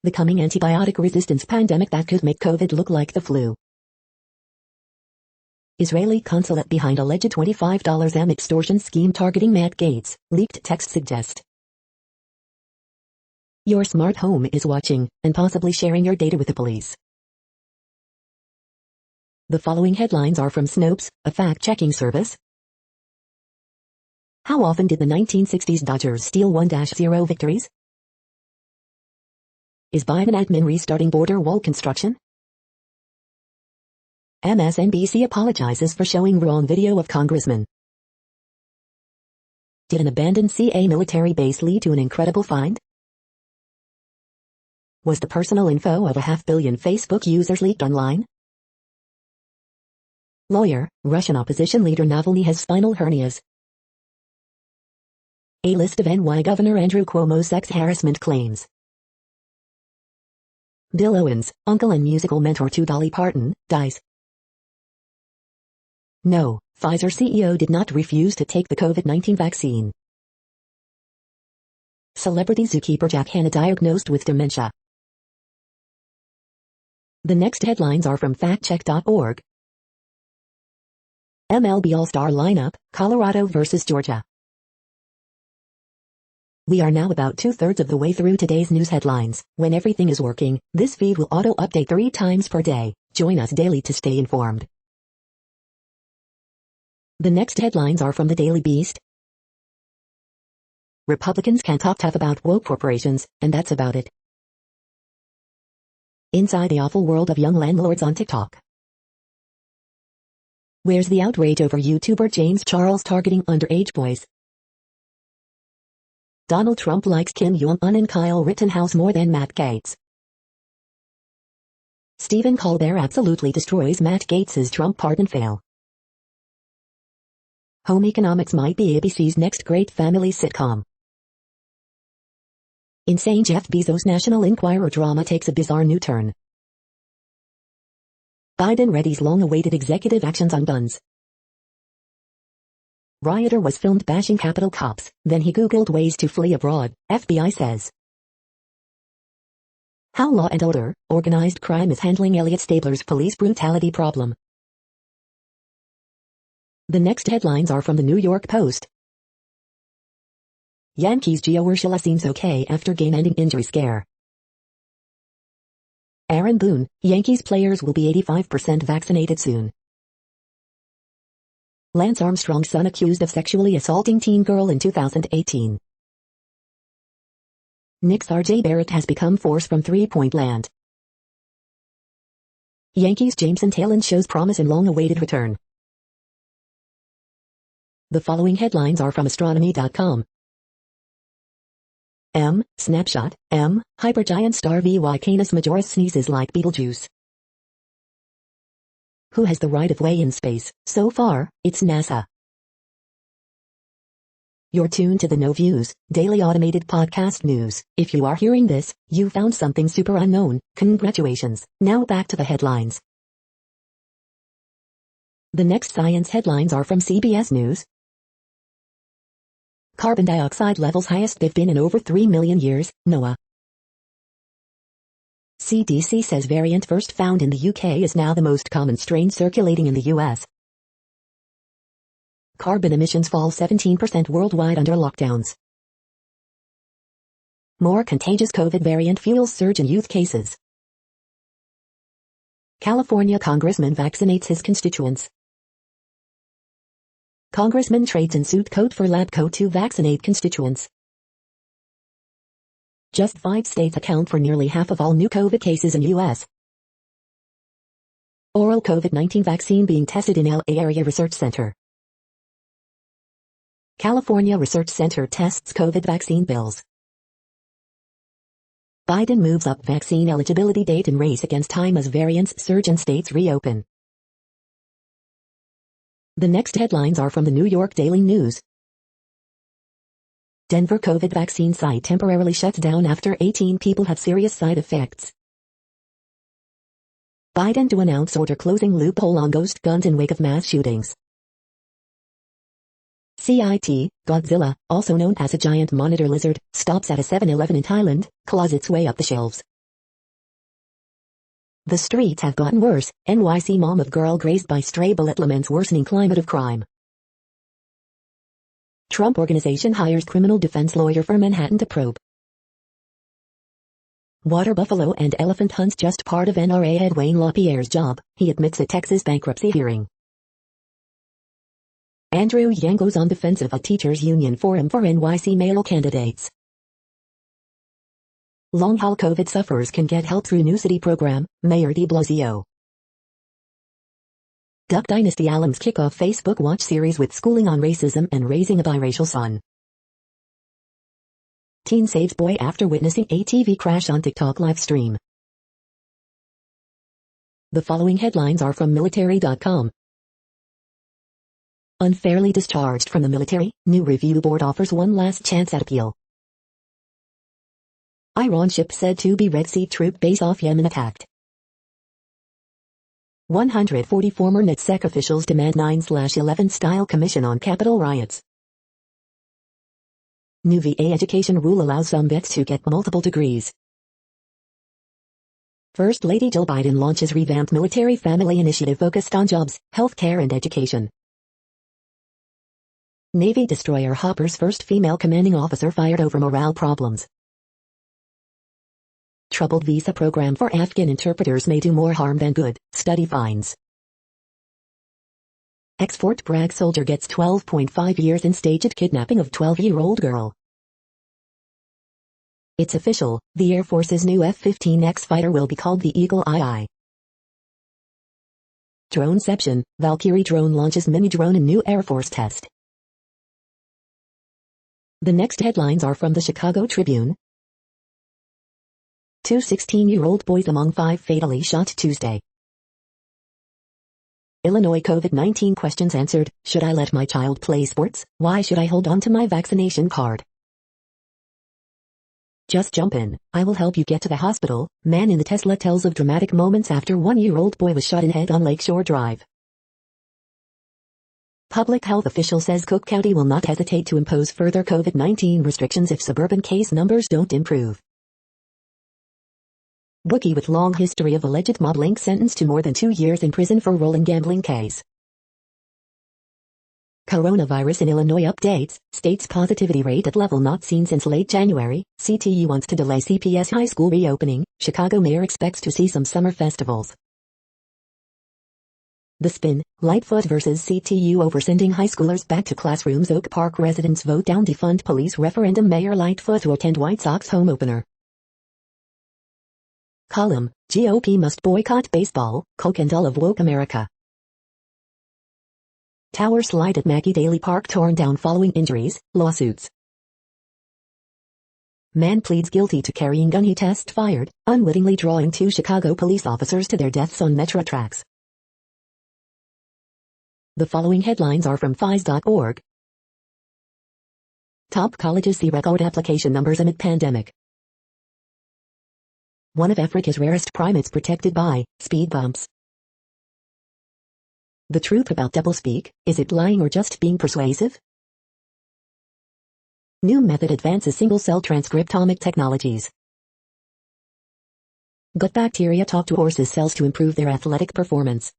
The coming antibiotic resistance pandemic that could make COVID look like the flu. Israeli consulate behind alleged $25 extortion scheme targeting Matt Gaetz, leaked text suggest. Your smart home is watching, and possibly sharing your data with the police. The following headlines are from Snopes, a fact-checking service. How often did the 1960s Dodgers steal 1-0 victories? Is Biden admin restarting border wall construction? MSNBC apologizes for showing wrong video of congressman. Did an abandoned CA military base lead to an incredible find? Was the personal info of 500 million Facebook users leaked online? Lawyer, Russian opposition leader Navalny has spinal hernias. A list of NY Governor Andrew Cuomo's sex harassment claims. Bill Owens, uncle and musical mentor to Dolly Parton, dies. No, Pfizer CEO did not refuse to take the COVID-19 vaccine. Celebrity zookeeper Jack Hanna diagnosed with dementia. The next headlines are from factcheck.org. MLB All-Star lineup, Colorado vs. Georgia. We are now about 2/3 of the way through today's news headlines. When everything is working, this feed will auto-update 3 times per day. Join us daily to stay informed. The next headlines are from the Daily Beast. Republicans can talk tough about woke corporations, and that's about it. Inside the awful world of young landlords on TikTok. Where's the outrage over YouTuber James Charles targeting underage boys? Donald Trump likes Kim Jong-un and Kyle Rittenhouse more than Matt Gaetz. Stephen Colbert absolutely destroys Matt Gaetz's Trump pardon fail. Home economics might be ABC's next great family sitcom. Insane Jeff Bezos' National Enquirer drama takes a bizarre new turn. Biden readies long-awaited executive actions on guns. Rioter was filmed bashing Capitol cops, then he Googled ways to flee abroad, FBI says. How law and order, organized crime is handling Elliot Stabler's police brutality problem. The next headlines are from the New York Post. Yankees Gio Urshela seems okay after game-ending injury scare. Aaron Boone, Yankees players will be 85% vaccinated soon. Lance Armstrong's son accused of sexually assaulting teen girl in 2018. Knicks R.J. Barrett has become force from three-point land. Yankees Jameson Taillon shows promise in long-awaited return. The following headlines are from astronomy.com. M. Snapshot. M. Hypergiant star VY Canis Majoris sneezes like Beetlejuice. Who has the right of way in space? So far, it's NASA. You're tuned to the No Views, daily automated podcast news. If you are hearing this, you found something super unknown. Congratulations. Now back to the headlines. The next science headlines are from CBS News. Carbon dioxide levels highest they've been in over 3 million years, NOAA. CDC says variant first found in the UK is now the most common strain circulating in the US. Carbon emissions fall 17% worldwide under lockdowns. More contagious COVID variant fuels surge in youth cases. California congressman vaccinates his constituents. Congressman trades in suit coat for lab coat to vaccinate constituents. Just 5 states account for nearly half of all new COVID cases in U.S. Oral COVID-19 vaccine being tested in LA Area Research Center. California Research Center tests COVID vaccine bills. Biden moves up vaccine eligibility date in race against time as variants surge and states reopen. The next headlines are from the New York Daily News. Denver COVID vaccine site temporarily shuts down after 18 people have serious side effects. Biden to announce order closing loophole on ghost guns in wake of mass shootings. CIT, Godzilla, also known as a giant monitor lizard, stops at a 7-Eleven in Thailand, claws its way up the shelves. The streets have gotten worse, NYC mom of girl grazed by stray bullet laments worsening climate of crime. Trump organization hires criminal defense lawyer for Manhattan to probe. Water buffalo and elephant hunts just part of NRA head Wayne LaPierre's job, he admits at Texas bankruptcy hearing. Andrew Yang goes on defensive at teachers union forum for NYC male candidates. Long-haul COVID sufferers can get help through new city program, Mayor de Blasio. Duck Dynasty alums kick off Facebook Watch series with schooling on racism and raising a biracial son. Teen saves boy after witnessing ATV crash on TikTok live stream. The following headlines are from military.com. Unfairly discharged from the military, new review board offers one last chance at appeal. Iran ship said to be Red Sea troop base off Yemen attacked. 140 former NetSec officials demand 9/11 style commission on Capitol riots. New VA education rule allows some vets to get multiple degrees. First Lady Jill Biden launches revamped military family initiative focused on jobs, healthcare and education. Navy destroyer Hopper's first female commanding officer fired over morale problems. Troubled visa program for Afghan interpreters may do more harm than good, study finds. Ex-Fort Bragg soldier gets 12.5 years in staged kidnapping of 12-year-old girl. It's official, the Air Force's new F-15X fighter will be called the Eagle II. Droneception, Valkyrie drone launches mini drone in new Air Force test. The next headlines are from the Chicago Tribune. 2 16-year-old boys among 5 fatally shot Tuesday. Illinois COVID-19 questions answered. Should I let my child play sports? Why should I hold on to my vaccination card? Just jump in, I will help you get to the hospital. Man in the Tesla tells of dramatic moments after 1-year-old boy was shot in head on Lakeshore Drive. Public health official says Cook County will not hesitate to impose further COVID-19 restrictions if suburban case numbers don't improve. Bookie with long history of alleged mob link sentenced to more than 2 years in prison for rolling gambling case. Coronavirus in Illinois updates, state's positivity rate at level not seen since late January. CTU wants to delay CPS high school reopening. Chicago mayor expects to see some summer festivals. The Spin, Lightfoot versus CTU over sending high schoolers back to classrooms. Oak Park residents vote down defund police referendum. Mayor Lightfoot to attend White Sox home opener. Column, GOP must boycott baseball, Coke and all of woke America. Tower slide at Maggie Daly Park torn down following injuries, lawsuits. Man pleads guilty to carrying gun he test fired, unwittingly drawing 2 Chicago police officers to their deaths on metro tracks. The following headlines are from FIS.org. Top colleges see record application numbers amid pandemic. One of Africa's rarest primates protected by speed bumps. The truth about doublespeak, is it lying or just being persuasive? New method advances single-cell transcriptomic technologies. Gut bacteria talk to horses' cells to improve their athletic performance.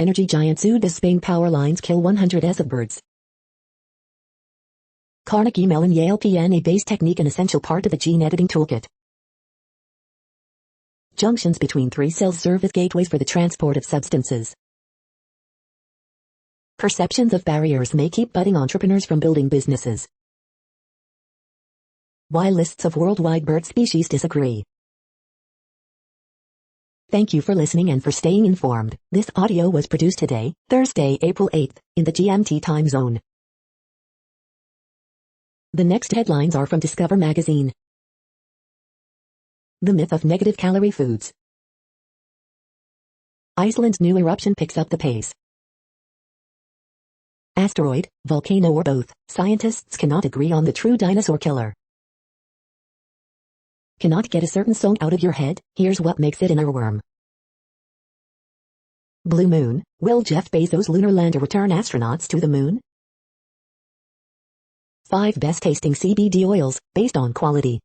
Energy giant sued as Spain power lines kill 100s of birds. Carnegie Mellon Yale DNA-based technique an essential part of the gene editing toolkit. Junctions between 3 cells serve as gateways for the transport of substances. Perceptions of barriers may keep budding entrepreneurs from building businesses. Why lists of worldwide bird species disagree. Thank you for listening and for staying informed. This audio was produced today, Thursday, April 8th, in the GMT time zone. The next headlines are from Discover magazine. The myth of negative calorie foods. Iceland's new eruption picks up the pace. Asteroid, volcano or both, scientists cannot agree on the true dinosaur killer. Cannot get a certain song out of your head? Here's what makes it an earworm. Blue moon, will Jeff Bezos' lunar lander return astronauts to the moon? 5 best tasting CBD oils, based on quality.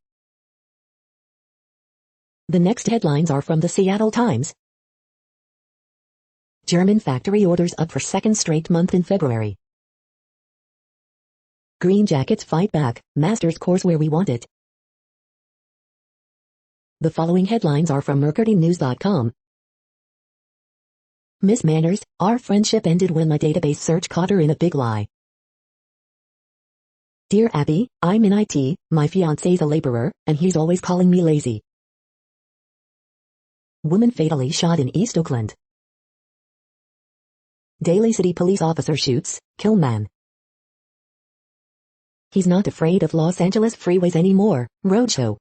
The next headlines are from the Seattle Times. German factory orders up for second straight month in February. Green Jackets fight back, Masters course where we want it. The following headlines are from MercuryNews.com. Miss Manners, our friendship ended when my database search caught her in a big lie. Dear Abby, I'm in IT, my fiancé's a laborer, and he's always calling me lazy. Woman fatally shot in East Oakland. Daly City police officer shoots, kill man. He's not afraid of Los Angeles freeways anymore, roadshow.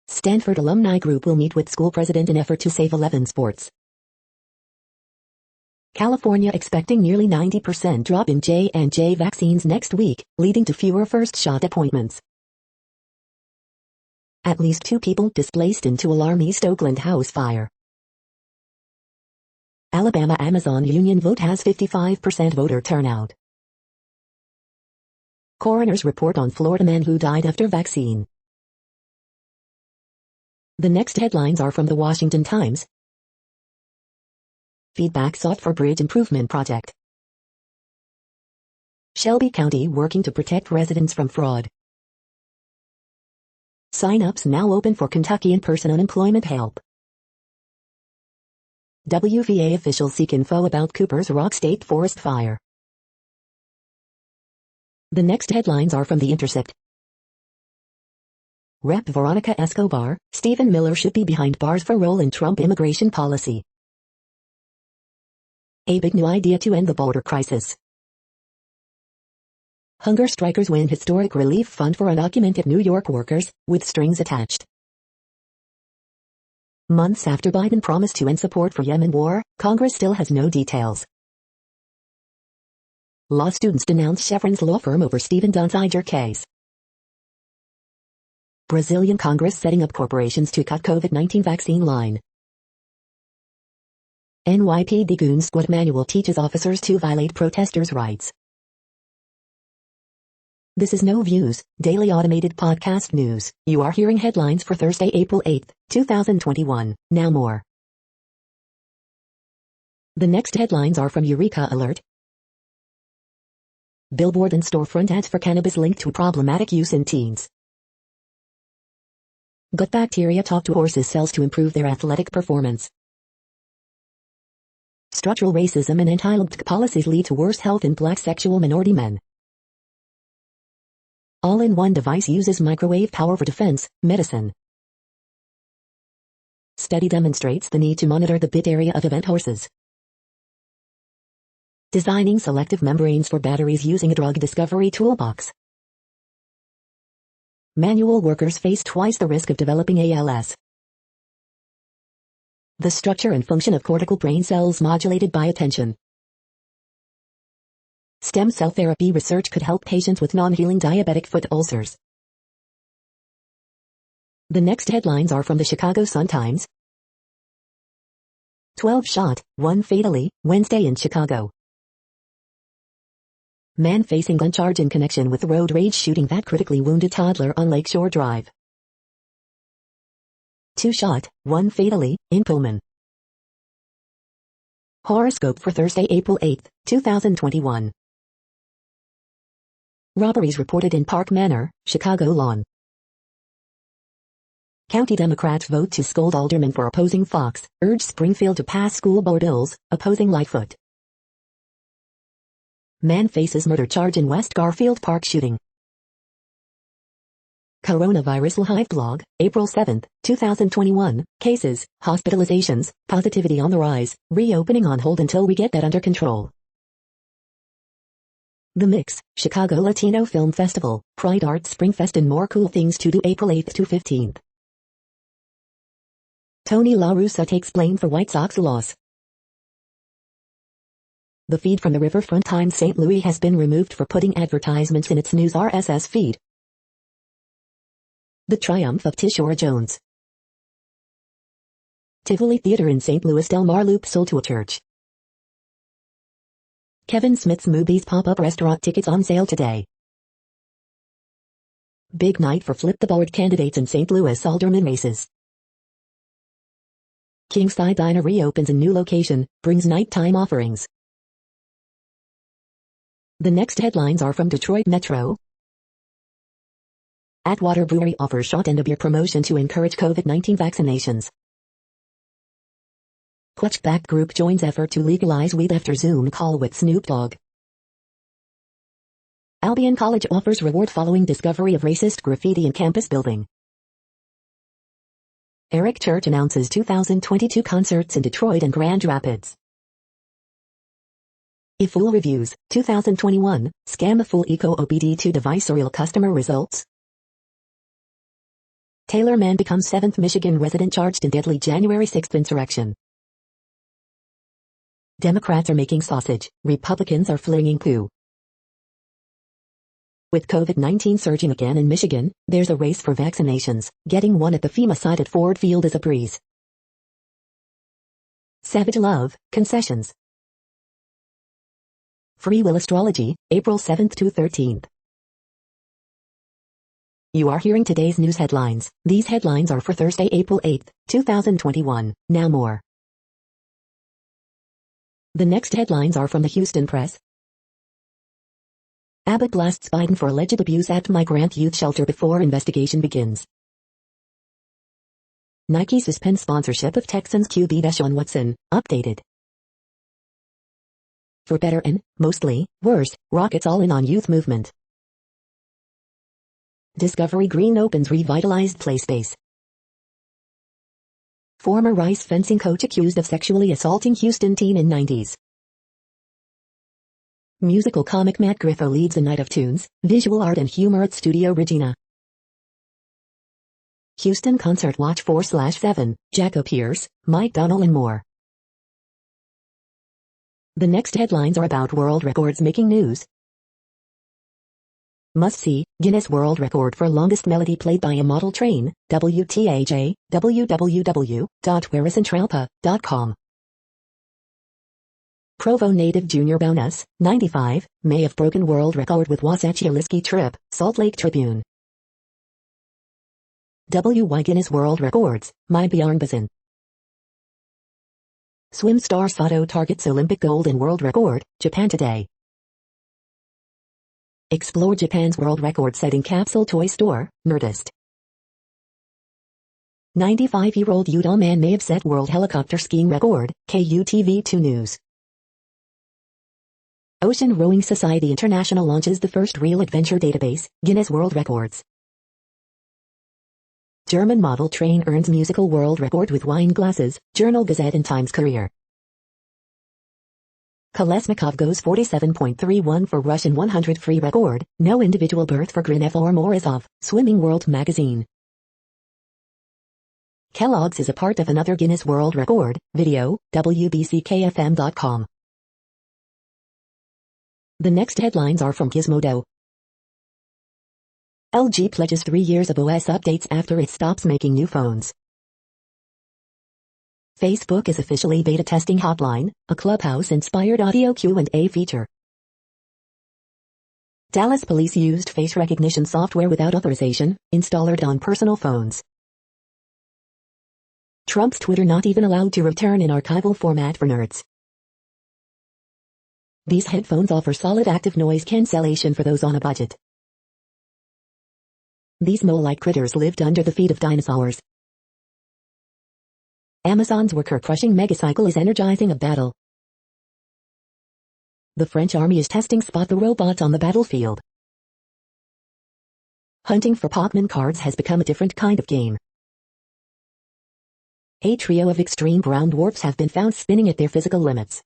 Stanford alumni group will meet with school president in effort to save 11 sports. California expecting nearly 90% drop in J&J vaccines next week, leading to fewer first-shot appointments. At least 2 people displaced into alarm East Oakland house fire. Alabama Amazon union vote has 55% voter turnout. Coroner's report on Florida man who died after vaccine. The next headlines are from the Washington Times. Feedback sought for bridge improvement project. Shelby County working to protect residents from fraud. Sign-ups now open for Kentucky in-person unemployment help. WVA officials seek info about Cooper's Rock State Forest fire. The next headlines are from The Intercept. Rep. Veronica Escobar, Stephen Miller should be behind bars for role in Trump immigration policy. A big new idea to end the border crisis. Hunger strikers win historic relief fund for undocumented New York workers, with strings attached. Months after Biden promised to end support for Yemen war, Congress still has no details. Law students denounce Chevron's law firm over Stephen Donziger case. Brazilian Congress setting up corporations to cut COVID-19 vaccine line. NYPD Goon Squad manual teaches officers to violate protesters' rights. This is No Views, daily automated podcast news. You are hearing headlines for Thursday, April 8th, 2021. Now more. The next headlines are from Eureka Alert. Billboard and storefront ads for cannabis linked to problematic use in teens. Gut bacteria talk to horses' cells to improve their athletic performance. Structural racism and anti-LGBTQ policies lead to worse health in black sexual minority men. All-in-one device uses microwave power for defense, medicine. Study demonstrates the need to monitor the bit area of event horses. Designing selective membranes for batteries using a drug discovery toolbox. Manual workers face twice the risk of developing ALS. The structure and function of cortical brain cells modulated by attention. Stem cell therapy research could help patients with non-healing diabetic foot ulcers. The next headlines are from the Chicago Sun-Times. 12 shot, 1 fatally, Wednesday in Chicago. Man facing gun charge in connection with road rage shooting that critically wounded toddler on Lakeshore Drive. 2 shot, 1 fatally, in Pullman. Horoscope for Thursday, April 8, 2021. Robberies reported in Park Manor, Chicago Lawn. County Democrats vote to scold alderman for opposing Fox, urge Springfield to pass school board bills, opposing Lightfoot. Man faces murder charge in West Garfield Park shooting. Coronavirus Live blog, April 7, 2021, cases, hospitalizations, positivity on the rise, reopening on hold until we get that under control. The Mix, Chicago Latino Film Festival, Pride Art Springfest and more cool things to do April 8 to 15th. Tony La Russa takes blame for White Sox loss. The feed from the Riverfront Times St. Louis has been removed for putting advertisements in its news RSS feed. The triumph of Tishora Jones. Tivoli Theater in St. Louis Del Mar Loop sold to a church. Kevin Smith's Movies pop-up restaurant tickets on sale today. Big night for Flip the Board candidates in St. Louis alderman races. Kingside Diner reopens a new location, brings nighttime offerings. The next headlines are from Detroit Metro. Atwater Brewery offers shot and a beer promotion to encourage COVID-19 vaccinations. Clutch-backed group joins effort to legalize weed after Zoom call with Snoop Dogg. Albion College offers reward following discovery of racist graffiti in campus building. Eric Church announces 2022 concerts in Detroit and Grand Rapids. eFool reviews, 2021, Scam a Fool Eco OBD2 device real customer results. Taylor man becomes 7th Michigan resident charged in deadly January 6th insurrection. Democrats are making sausage, Republicans are flinging poo. With COVID-19 surging again in Michigan, there's a race for vaccinations. Getting one at the FEMA site at Ford Field is a breeze. Savage Love, concessions. Free Will Astrology, April 7th to 13th. You are hearing today's news headlines. These headlines are for Thursday, April 8th, 2021. Now more. The next headlines are from the Houston Press. Abbott blasts Biden for alleged abuse at migrant youth shelter before investigation begins. Nike suspends sponsorship of Texans QB Deshaun Watson, updated. For better and, mostly, worse, Rockets all in on youth movement. Discovery Green opens revitalized play space. Former Rice fencing coach accused of sexually assaulting Houston teen in 90s. Musical comic Matt Griffo leads a night of tunes, visual art and humor at Studio Regina. Houston Concert Watch 4/7, Jacko Pierce, Mike Donnell and more. The next headlines are about world records making news. Must see, Guinness World Record for longest melody played by a model train, WTAJ, www.whereisntralpa.com. Provo native Junior Bonus, 95, may have broken world record with Wasatch Yaliski trip, Salt Lake Tribune. WY Guinness World Records, my Bjarnbazen. Swim star Sato targets Olympic gold and world record, Japan today. Explore Japan's world record-setting capsule toy store, Nerdist. 95-year-old Utah man may have set world helicopter skiing record, KUTV2 News. Ocean Rowing Society International launches the first real adventure database, Guinness World Records. German model train earns musical world record with wine glasses, Journal Gazette and Times Courier. Kolesnikov goes 47.31 for Russian 100 free record, no individual berth for Grinev or Morozov, Swimming World magazine. Kellogg's is a part of another Guinness World Record, video, WBCKFM.com. The next headlines are from Gizmodo. LG pledges 3 years of OS updates after it stops making new phones. Facebook is officially beta testing Hotline, a Clubhouse-inspired audio Q&A feature. Dallas police used face recognition software without authorization, installed on personal phones. Trump's Twitter not even allowed to return in archival format for nerds. These headphones offer solid active noise cancellation for those on a budget. These mole-like critters lived under the feet of dinosaurs. Amazon's worker-crushing megacycle is energizing a battle. The French army is testing Spot the robot on the battlefield. Hunting for Pokémon cards has become a different kind of game. A trio of extreme brown dwarfs have been found spinning at their physical limits.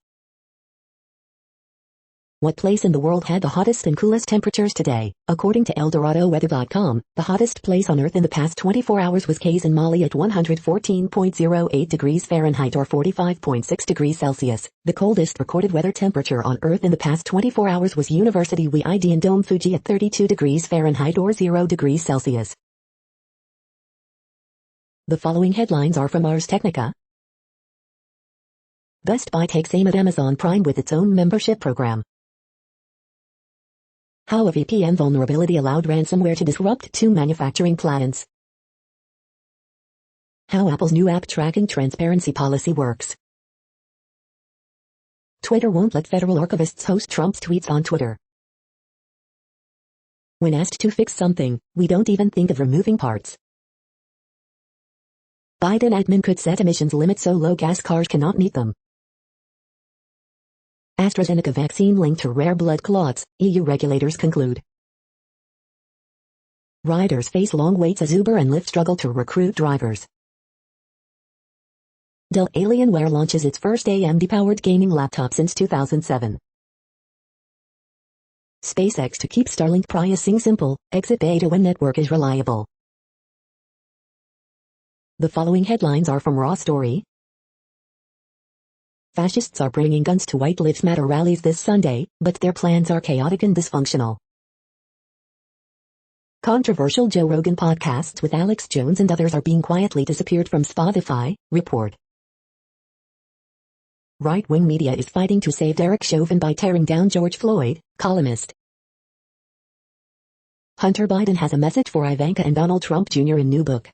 What place in the world had the hottest and coolest temperatures today? According to ElDoradoWeather.com, the hottest place on Earth in the past 24 hours was Kayes in Mali at 114.08 degrees Fahrenheit or 45.6 degrees Celsius. The coldest recorded weather temperature on Earth in the past 24 hours was University WIID in Dome Fuji at 32 degrees Fahrenheit or 0 degrees Celsius. The following headlines are from Ars Technica. Best Buy takes aim at Amazon Prime with its own membership program. How a VPN vulnerability allowed ransomware to disrupt 2 manufacturing plants. How Apple's new app tracking transparency policy works. Twitter won't let federal archivists host Trump's tweets on Twitter. When asked to fix something, we don't even think of removing parts. Biden admin could set emissions limits so low gas cars cannot meet them. AstraZeneca vaccine linked to rare blood clots, EU regulators conclude. Riders face long waits as Uber and Lyft struggle to recruit drivers. Dell Alienware launches its first AMD-powered gaming laptop since 2007. SpaceX to keep Starlink pricing simple, exit beta when network is reliable. The following headlines are from Raw Story. Fascists are bringing guns to White Lives Matter rallies this Sunday, but their plans are chaotic and dysfunctional. Controversial Joe Rogan podcasts with Alex Jones and others are being quietly disappeared from Spotify, report. Right-wing media is fighting to save Derek Chauvin by tearing down George Floyd, columnist. Hunter Biden has a message for Ivanka and Donald Trump Jr. in new book.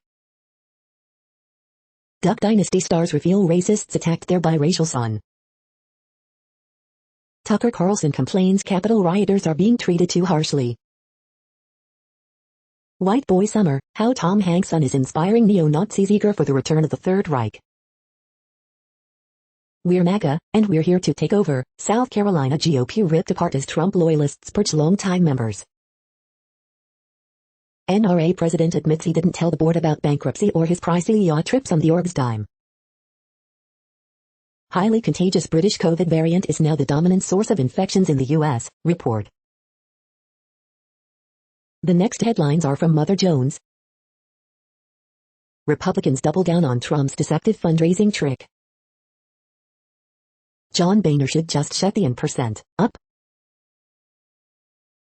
Duck Dynasty stars reveal racists attacked their biracial son. Tucker Carlson complains Capitol rioters are being treated too harshly. White Boy Summer, how Tom Hanks' son is inspiring neo-Nazis eager for the return of the Third Reich. We're MAGA, and we're here to take over. South Carolina GOP ripped apart as Trump loyalists purge longtime members. NRA president admits he didn't tell the board about bankruptcy or his pricey yacht trips on the org's dime. Highly contagious British COVID variant is now the dominant source of infections in the U.S., report. The next headlines are from Mother Jones. Republicans double down on Trump's deceptive fundraising trick. John Boehner should just shut the N% up.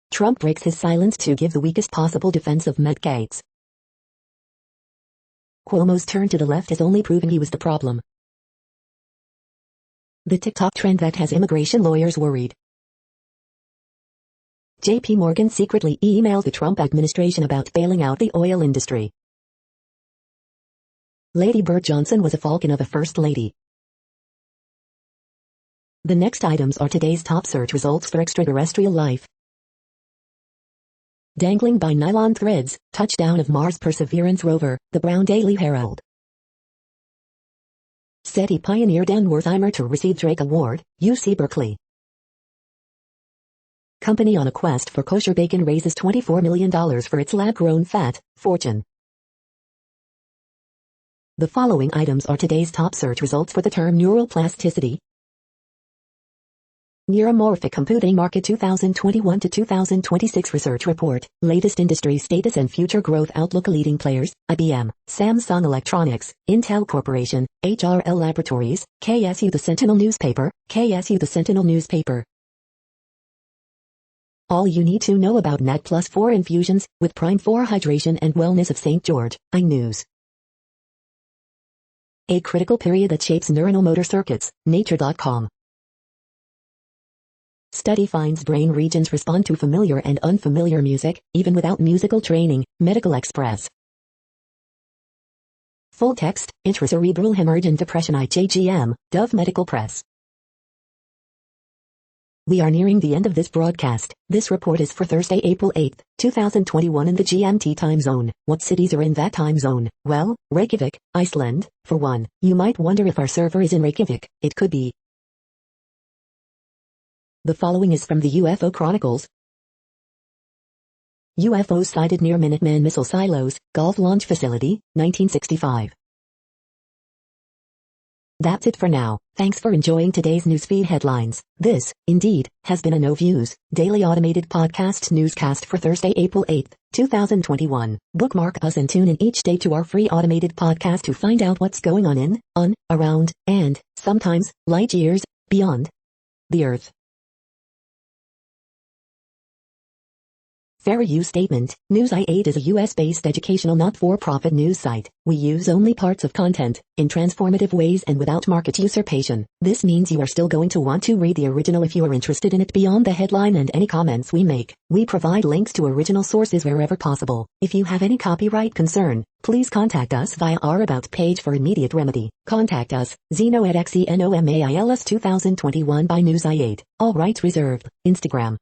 Trump breaks his silence to give the weakest possible defense of Gates. Cuomo's turn to the left is only proving he was the problem. The TikTok trend that has immigration lawyers worried. JP Morgan secretly emailed the Trump administration about bailing out the oil industry. Lady Bird Johnson was a falcon of a first lady. The next items are today's top search results for extraterrestrial life. Dangling by nylon threads, touchdown of Mars Perseverance rover, the Brown Daily Herald. SETI pioneer Dan Wertheimer to receive Drake Award, UC Berkeley. Company on a quest for kosher bacon raises $24 million for its lab-grown fat, Fortune. The following items are today's top search results for the term neural plasticity. Neuromorphic Computing Market 2021 to 2026 Research Report, latest industry status and future growth outlook. Leading players, IBM, Samsung Electronics, Intel Corporation, HRL Laboratories, KSU The Sentinel Newspaper, KSU The Sentinel Newspaper. All you need to know about Nat Plus 4 infusions, with Prime 4 Hydration and Wellness of St. George, iNews. A critical period that shapes neuronal motor circuits, Nature.com. Study finds brain regions respond to familiar and unfamiliar music, even without musical training, Medical Express. Full text, intracerebral hemorrhage and depression IJGM, Dove Medical Press. We are nearing the end of this broadcast. This report is for Thursday, April 8, 2021 in the GMT time zone. What cities are in that time zone? Well, Reykjavik, Iceland, for one. You might wonder if our server is in Reykjavik. It could be. The following is from the UFO Chronicles. UFOs sighted near Minuteman Missile Silos, Gulf Launch Facility, 1965. That's it for now. Thanks for enjoying today's newsfeed headlines. This, indeed, has been a No Views, daily automated podcast newscast for Thursday, April 8, 2021. Bookmark us and tune in each day to our free automated podcast to find out what's going on, around, and, sometimes, light years, beyond the Earth. Fair use statement. News i8 is a US-based educational not-for-profit news site. We use only parts of content, in transformative ways and without market usurpation. This means you are still going to want to read the original if you are interested in it beyond the headline and any comments we make. We provide links to original sources wherever possible. If you have any copyright concern, please contact us via our About page for immediate remedy. Contact us, Zeno at XENOMAILS 2021 by News i8. All rights reserved. Instagram,